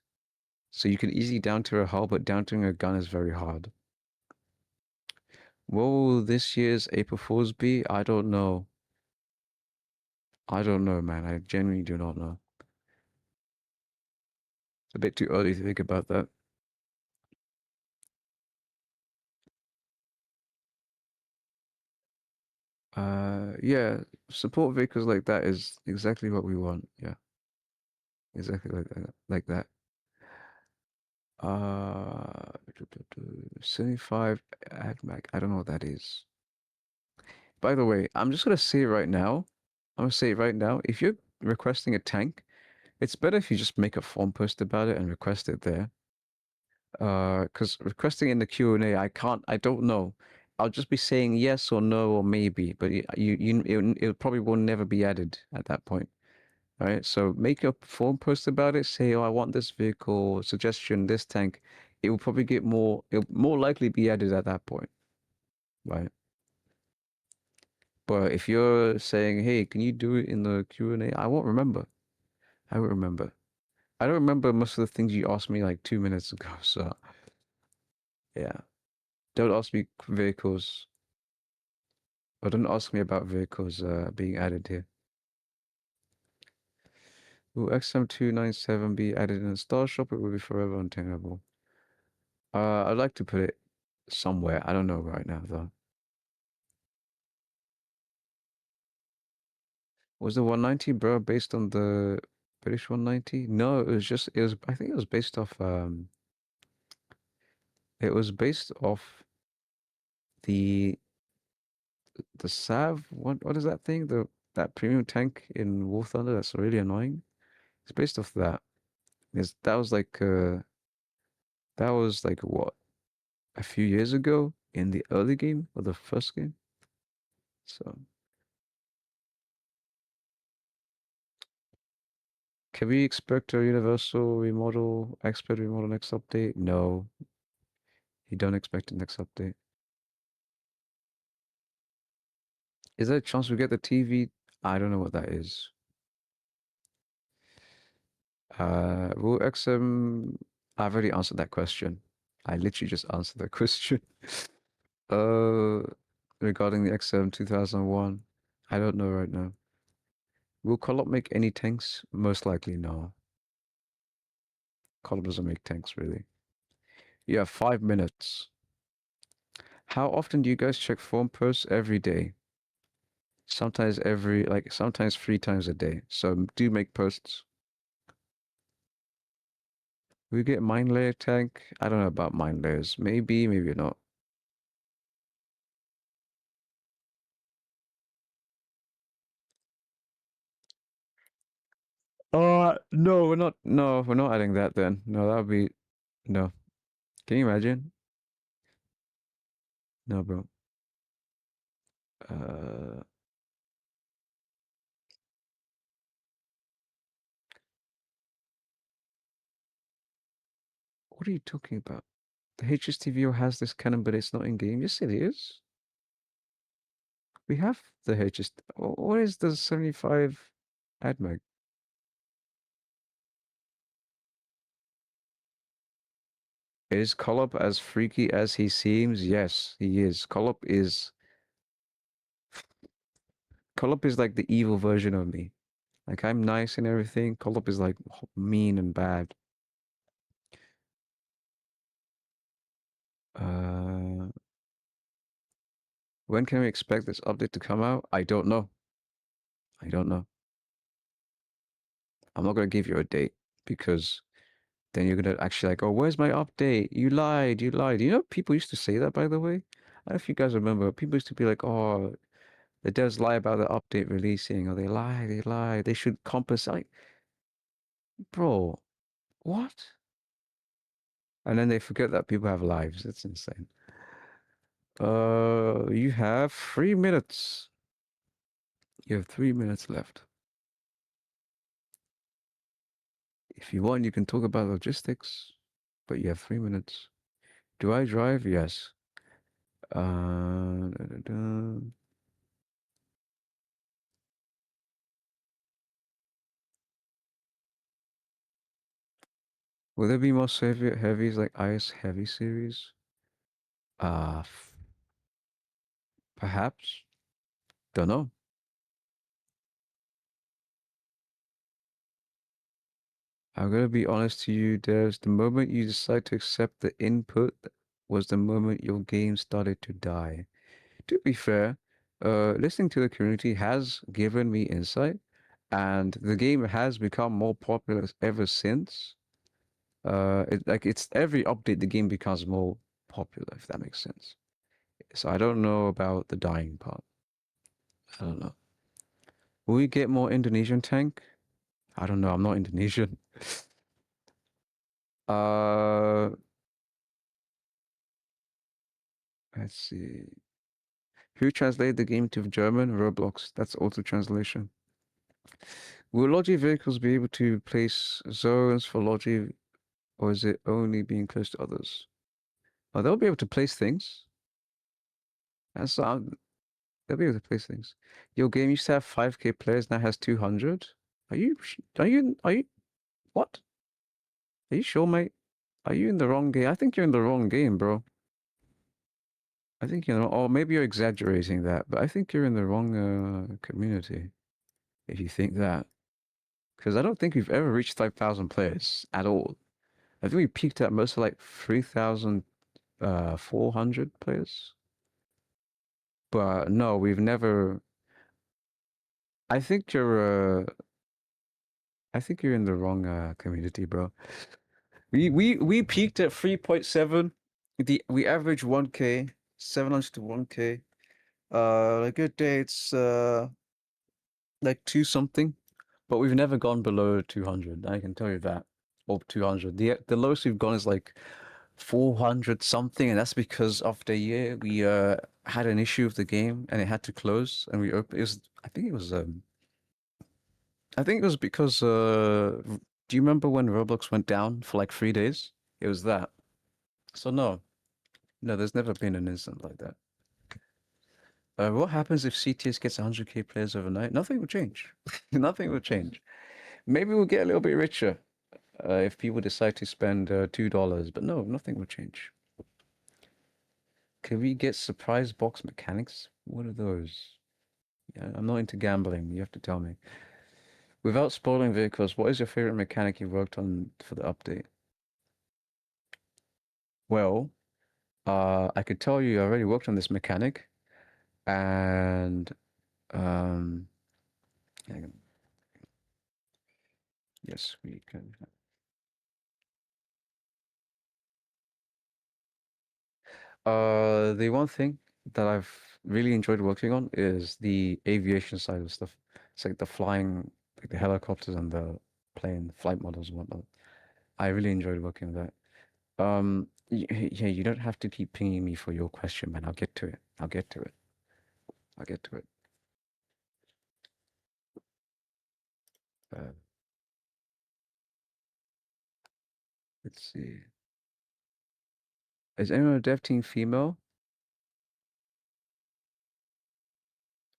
So you can easily down tier a hull, but down tiering a gun is very hard. What will this year's April Fools be? I don't know. I don't know, man. I genuinely do not know. It's a bit too early to think about that. Yeah, support vehicles like that is exactly what we want. Yeah, exactly like that. 75 AdMac. I don't know what that is. By the way, I'm just gonna say it right now. I'm gonna say it right now. If you're requesting a tank, it's better if you just make a forum post about it and request it there. Because requesting in the Q&A, I don't know. I'll just be saying yes or no or maybe, but it probably will never be added at that point. All right, so make a forum post about it. Say, oh, I want this vehicle suggestion, this tank. It will probably get more. It'll more likely be added at that point, right? But if you're saying, hey, can you do it in the Q&A? I won't remember. I won't remember. I don't remember most of the things you asked me like 2 minutes ago. So yeah, don't ask me vehicles. Or don't ask me about vehicles being added here. Will XM297 be added in a Star Shop? It will be forever untenable. I'd like to put it somewhere. I don't know right now though. Was the 190 bro based on the British 190? No, I think it was based off it was based off the Sav. What is that thing? That premium tank in War Thunder that's really annoying. It's based off that. That was like what, a few years ago in the early game or the first game. So can we expect a universal remodel, expert remodel next update? No, you don't expect the next update. Is there a chance we get the TV? I don't know what that is. Will XM? I've already answered that question. I literally just answered that question. Uh, regarding the XM 2001, I don't know right now. Will Collop make any tanks? Most likely no. Collop doesn't make tanks really. You have 5 minutes. How often do you guys check forum posts? Every day. Sometimes sometimes 3 times a day. So do make posts. We get mine layer tank. I don't know about mine layers. Maybe, maybe not. No, we're not. No, we're not adding that then. No, that would be no. Can you imagine? No, bro. Uh, what are you talking about? The HSTVO has this cannon, but it's not in game. Yes, it is. We have the HS. What is the 75 AdMag? Is Kolop as freaky as he seems? Yes, he is. Kolop is like the evil version of me. Like I'm nice and everything. Kolop is like mean and bad. Uh, when can we expect this update to come out? I don't know. I don't know. I'm not gonna give you a date because then you're gonna actually like, oh, where's my update? You lied, you lied. You know, people used to say that, by the way. I don't know if you guys remember. People used to be like, oh, the devs lie about the update releasing, or they lie, they lie. They should compensate. Bro, what? And then they forget that people have lives. It's insane. You have 3 minutes. You have 3 minutes left. If you want, you can talk about logistics, but you have 3 minutes. Do I drive? Yes. Da, da, da. Will there be more Soviet heavies like IS Heavy series? Uh, perhaps. Don't know. I'm gonna be honest to you, devs. The moment you decide to accept the input was the moment your game started to die. To be fair, listening to the community has given me insight, and the game has become more popular ever since. It's every update the game becomes more popular, if that makes sense. So I don't know about the dying part. I don't know. Will we get more Indonesian tank? I don't know. I'm not Indonesian. Uh, let's see. Who translated the game to German? Roblox. That's auto translation. Will Logi vehicles be able to place zones for Logi, or is it only being close to others? Oh, they'll be able to place things. That's they'll be able to place things. Your game used to have 5K players, now has 200. Are you what? Are you sure, mate? Are you in the wrong game? I think you're in the wrong game, bro. I think or maybe you're exaggerating that, but I think you're in the wrong community if you think that. Because I don't think we've ever reached 5,000 players at all. I think we peaked at most of like 3,400 players. But no, we've never. I think you're. I think you're in the wrong community, bro. We peaked at 3.7. We average 1K, 700 to 1K. A good day it's like 2 something, but we've never gone below 200. I can tell you that, or 200. The lowest we've gone is like 400 something, and that's because after a year we had an issue with the game and it had to close, and we opened. I think it was because do you remember when Roblox went down for like 3 days? It was that. So no, there's never been an incident like that. What happens if CTS gets 100K players overnight? Nothing will change. Nothing will change. Maybe we'll get a little bit richer if people decide to spend $2, but no, nothing will change. Can we get surprise box mechanics? What are those? Yeah, I'm not into gambling. You have to tell me. Without spoiling vehicles, what is your favorite mechanic you worked on for the update? Well, I could tell you I already worked on this mechanic, and um, hang on. Yes, we can. The one thing that I've really enjoyed working on is the aviation side of stuff. It's like the flying, like the helicopters and the plane flight models and whatnot. I really enjoyed working on that. Yeah, you don't have to keep pinging me for your question, man. I'll get to it. I'll get to it. I'll get to it. Uh, let's see. Is anyone on the dev team female?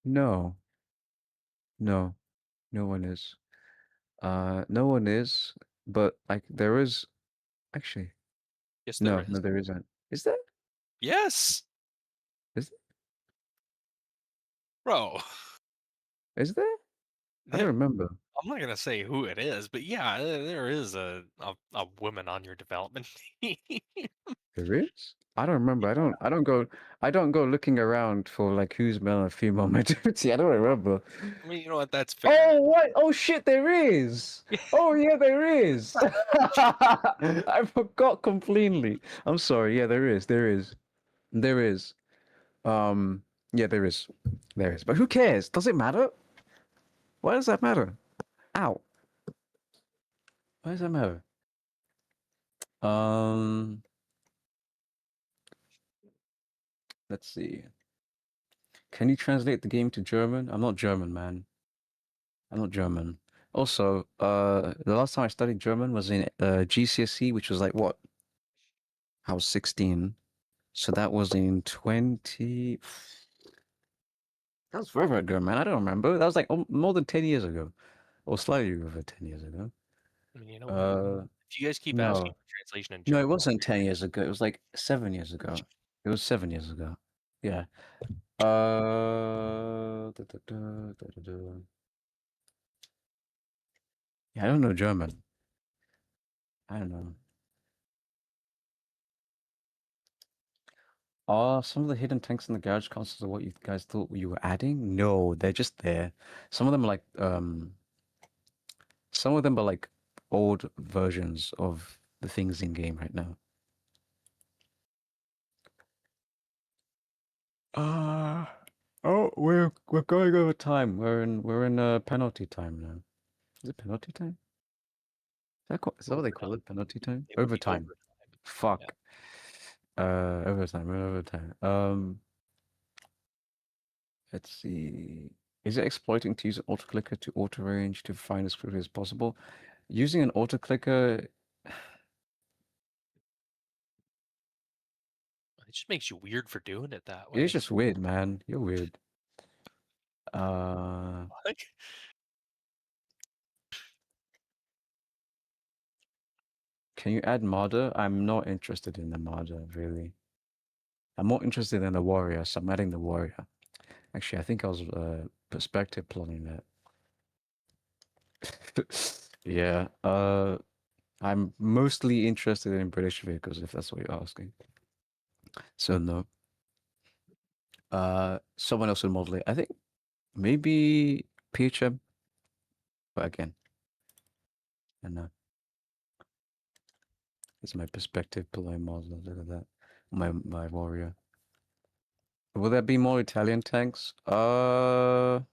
No, no, no one is. No one is, but like there is actually. Yes, there No, is. no, there isn't. Is there? Yes, Is bro. is there? I don't There, remember. I'm not gonna say who it is, but yeah, there is a woman on your development team. There is? I don't remember. I don't go looking around for like who's male and female majority. I don't remember. I mean, you know what? That's Oh, fair. what? Oh shit, there is. Oh yeah, there is. I forgot completely. I'm sorry. Yeah, there is. There is. There is. Yeah, there is. There is. But who cares? Does it matter? Why does that matter? Ow. Why does that matter? Um, let's see. Can you translate the game to German? I'm not German, man. I'm not German. Also, the last time I studied German was in GCSE, which was like what? I was 16. So that was in 20. That was forever ago, man. I don't remember. That was like more than 10 years ago, or slightly over 10 years ago. I mean, you know what? Uh, If you guys keep asking no, for translation in no, it German, wasn't 10 years ago. It was like 7 years ago. It was 7 years ago. Yeah. Da, da, da, da, da, da. Yeah, I don't know German. I don't know. Are some of the hidden tanks in the garage consoles are what you guys thought you were adding? No, they're just there. Some of them are like some of them are like old versions of the things in game right now. Oh, we're going over time. We're in penalty time now. Is it penalty time? Is that what they call it? Penalty time? It would be Overtime. overtime. Fuck. Overtime. We're in overtime. Let's see. Is it exploiting to use an auto clicker to auto range to find as quickly as possible? Using an auto clicker, It just makes you weird for doing it that way. it's just weird, man. You're weird. Like, Can you add Marder? I'm not interested in the Marder, really. I'm more interested in the warrior, so I'm adding the warrior. Actually, I think I was perspective plotting that. Yeah. I'm mostly interested in British vehicles, if that's what you're asking. So no. Someone else would model it. I think maybe PHM. But again, I know. It's my perspective below model. Look at that. My warrior. Will there be more Italian tanks? The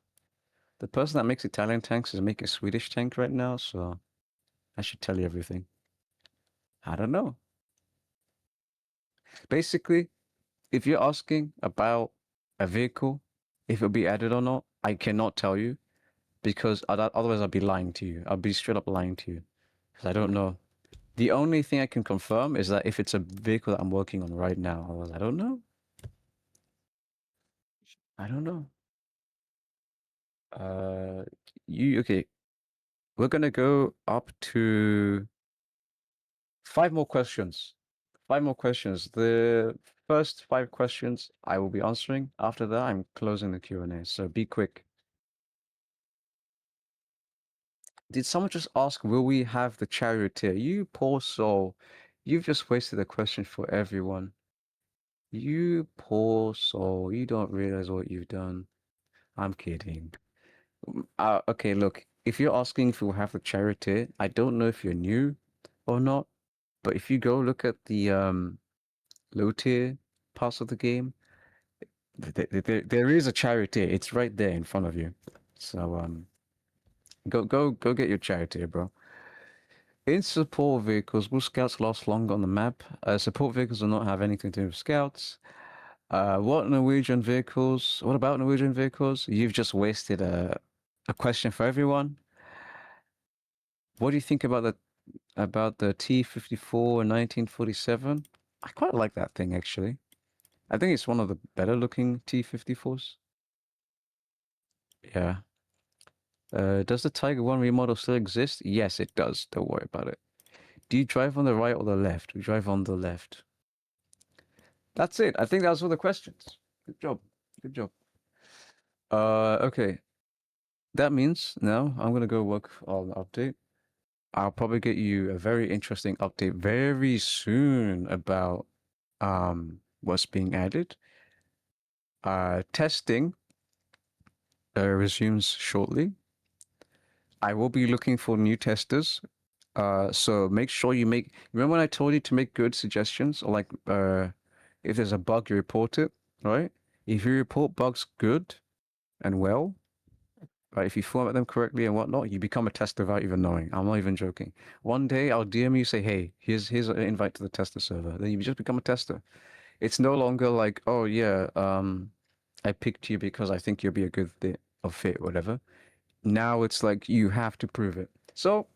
person that makes Italian tanks is making a Swedish tank right now, so I should tell you everything. I don't know. Basically, if you're asking about a vehicle, if it'll be added or not, I cannot tell you because otherwise I'd be lying to you. I'll be straight up lying to you because I don't know. The only thing I can confirm is that if it's a vehicle that I'm working on right now, otherwise I don't know. I don't know. Okay. We're gonna go up to 5 more questions. 5 more questions. The first 5 questions I will be answering. After that, I'm closing the Q&A. So be quick. Did someone just ask, will we have the charioteer? You poor soul. You've just wasted a question for everyone. You poor soul. You don't realize what you've done. I'm kidding. Okay, look. If you're asking if we'll have the charioteer, I don't know if you're new or not, but if you go look at the low tier parts of the game, there is a charioteer. It's right there in front of you. So go get your charioteer, bro. In support vehicles, will scouts last longer on the map? Support vehicles will not have anything to do with scouts. What Norwegian vehicles? What about Norwegian vehicles? You've just wasted a question for everyone. What do you think about the T-54 1947? I quite like that thing actually. I think it's one of the better looking T-54s. Yeah. Does the Tiger 1 remodel still exist? Yes, it does. Don't worry about it. Do you drive on the right or the left? We drive on the left. That's it. I think that was all the questions. Good job. Good job. Okay. That means now I'm gonna go work on the update. I'll probably get you a very interesting update very soon about what's being added. Testing resumes shortly. I will be looking for new testers. So make sure you make. Remember when I told you to make good suggestions, or like if there's a bug, you report it, right? If you report bugs good and well, right? If you format them correctly and whatnot, you become a tester without even knowing. I'm not even joking. One day I'll DM you, say, hey, here's an invite to the tester server. Then you just become a tester. It's no longer like, oh yeah, I picked you because I think you'll be a good fit, whatever. Now it's like you have to prove it. So,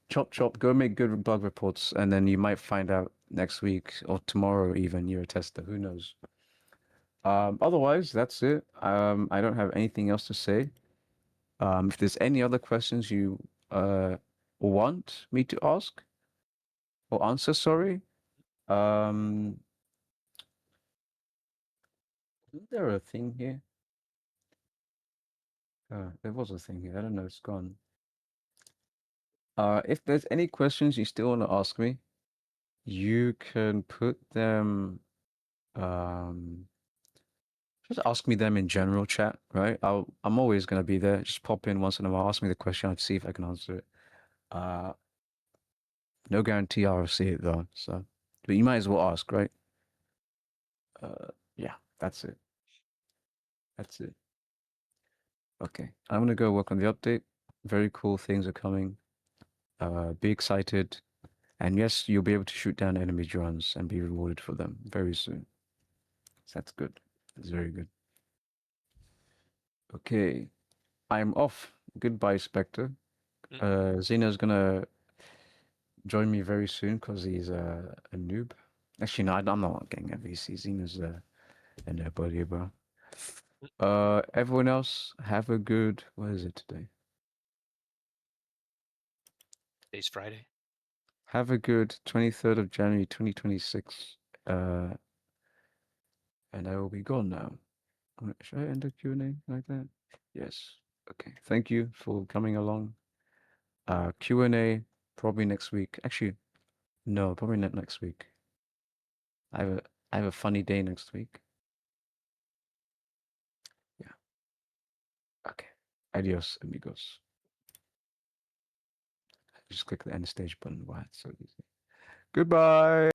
chop chop, go make good bug reports, and then you might find out next week or tomorrow even you're a tester. Who knows? Otherwise, that's it. I don't have anything else to say. If there's any other questions you want me to ask or answer, sorry. Isn't there a thing here? There was a thing here. I don't know. It's gone. If there's any questions you still want to ask me, you can put them Just ask me them in general chat, right? I'm always gonna be there. Just pop in once in a while, ask me the question, I'll see if I can answer it. No guarantee I'll see it though, so but you might as well ask, right? Yeah, that's it. That's it. Okay. I'm gonna go work on the update. Very cool things are coming. Be excited. And yes, you'll be able to shoot down enemy drones and be rewarded for them very soon. So that's good. That's very good. Okay. I'm off. Goodbye, Spectre. Xeno's gonna join me very soon because he's a noob. Actually, no, I'm not getting a VC. Xeno's a nobody, bro. Everyone else, have a good. What is it today? Today's Friday. Have a good 23rd of January 2026. And I will be gone now. Should I end the Q&A like that? Yes. Okay. Thank you for coming along. Q&A probably next week. Actually, no, probably not next week. I have a funny day next week. Yeah. Okay. Adios, amigos. Just click the end stage button. Why it's so easy. Goodbye.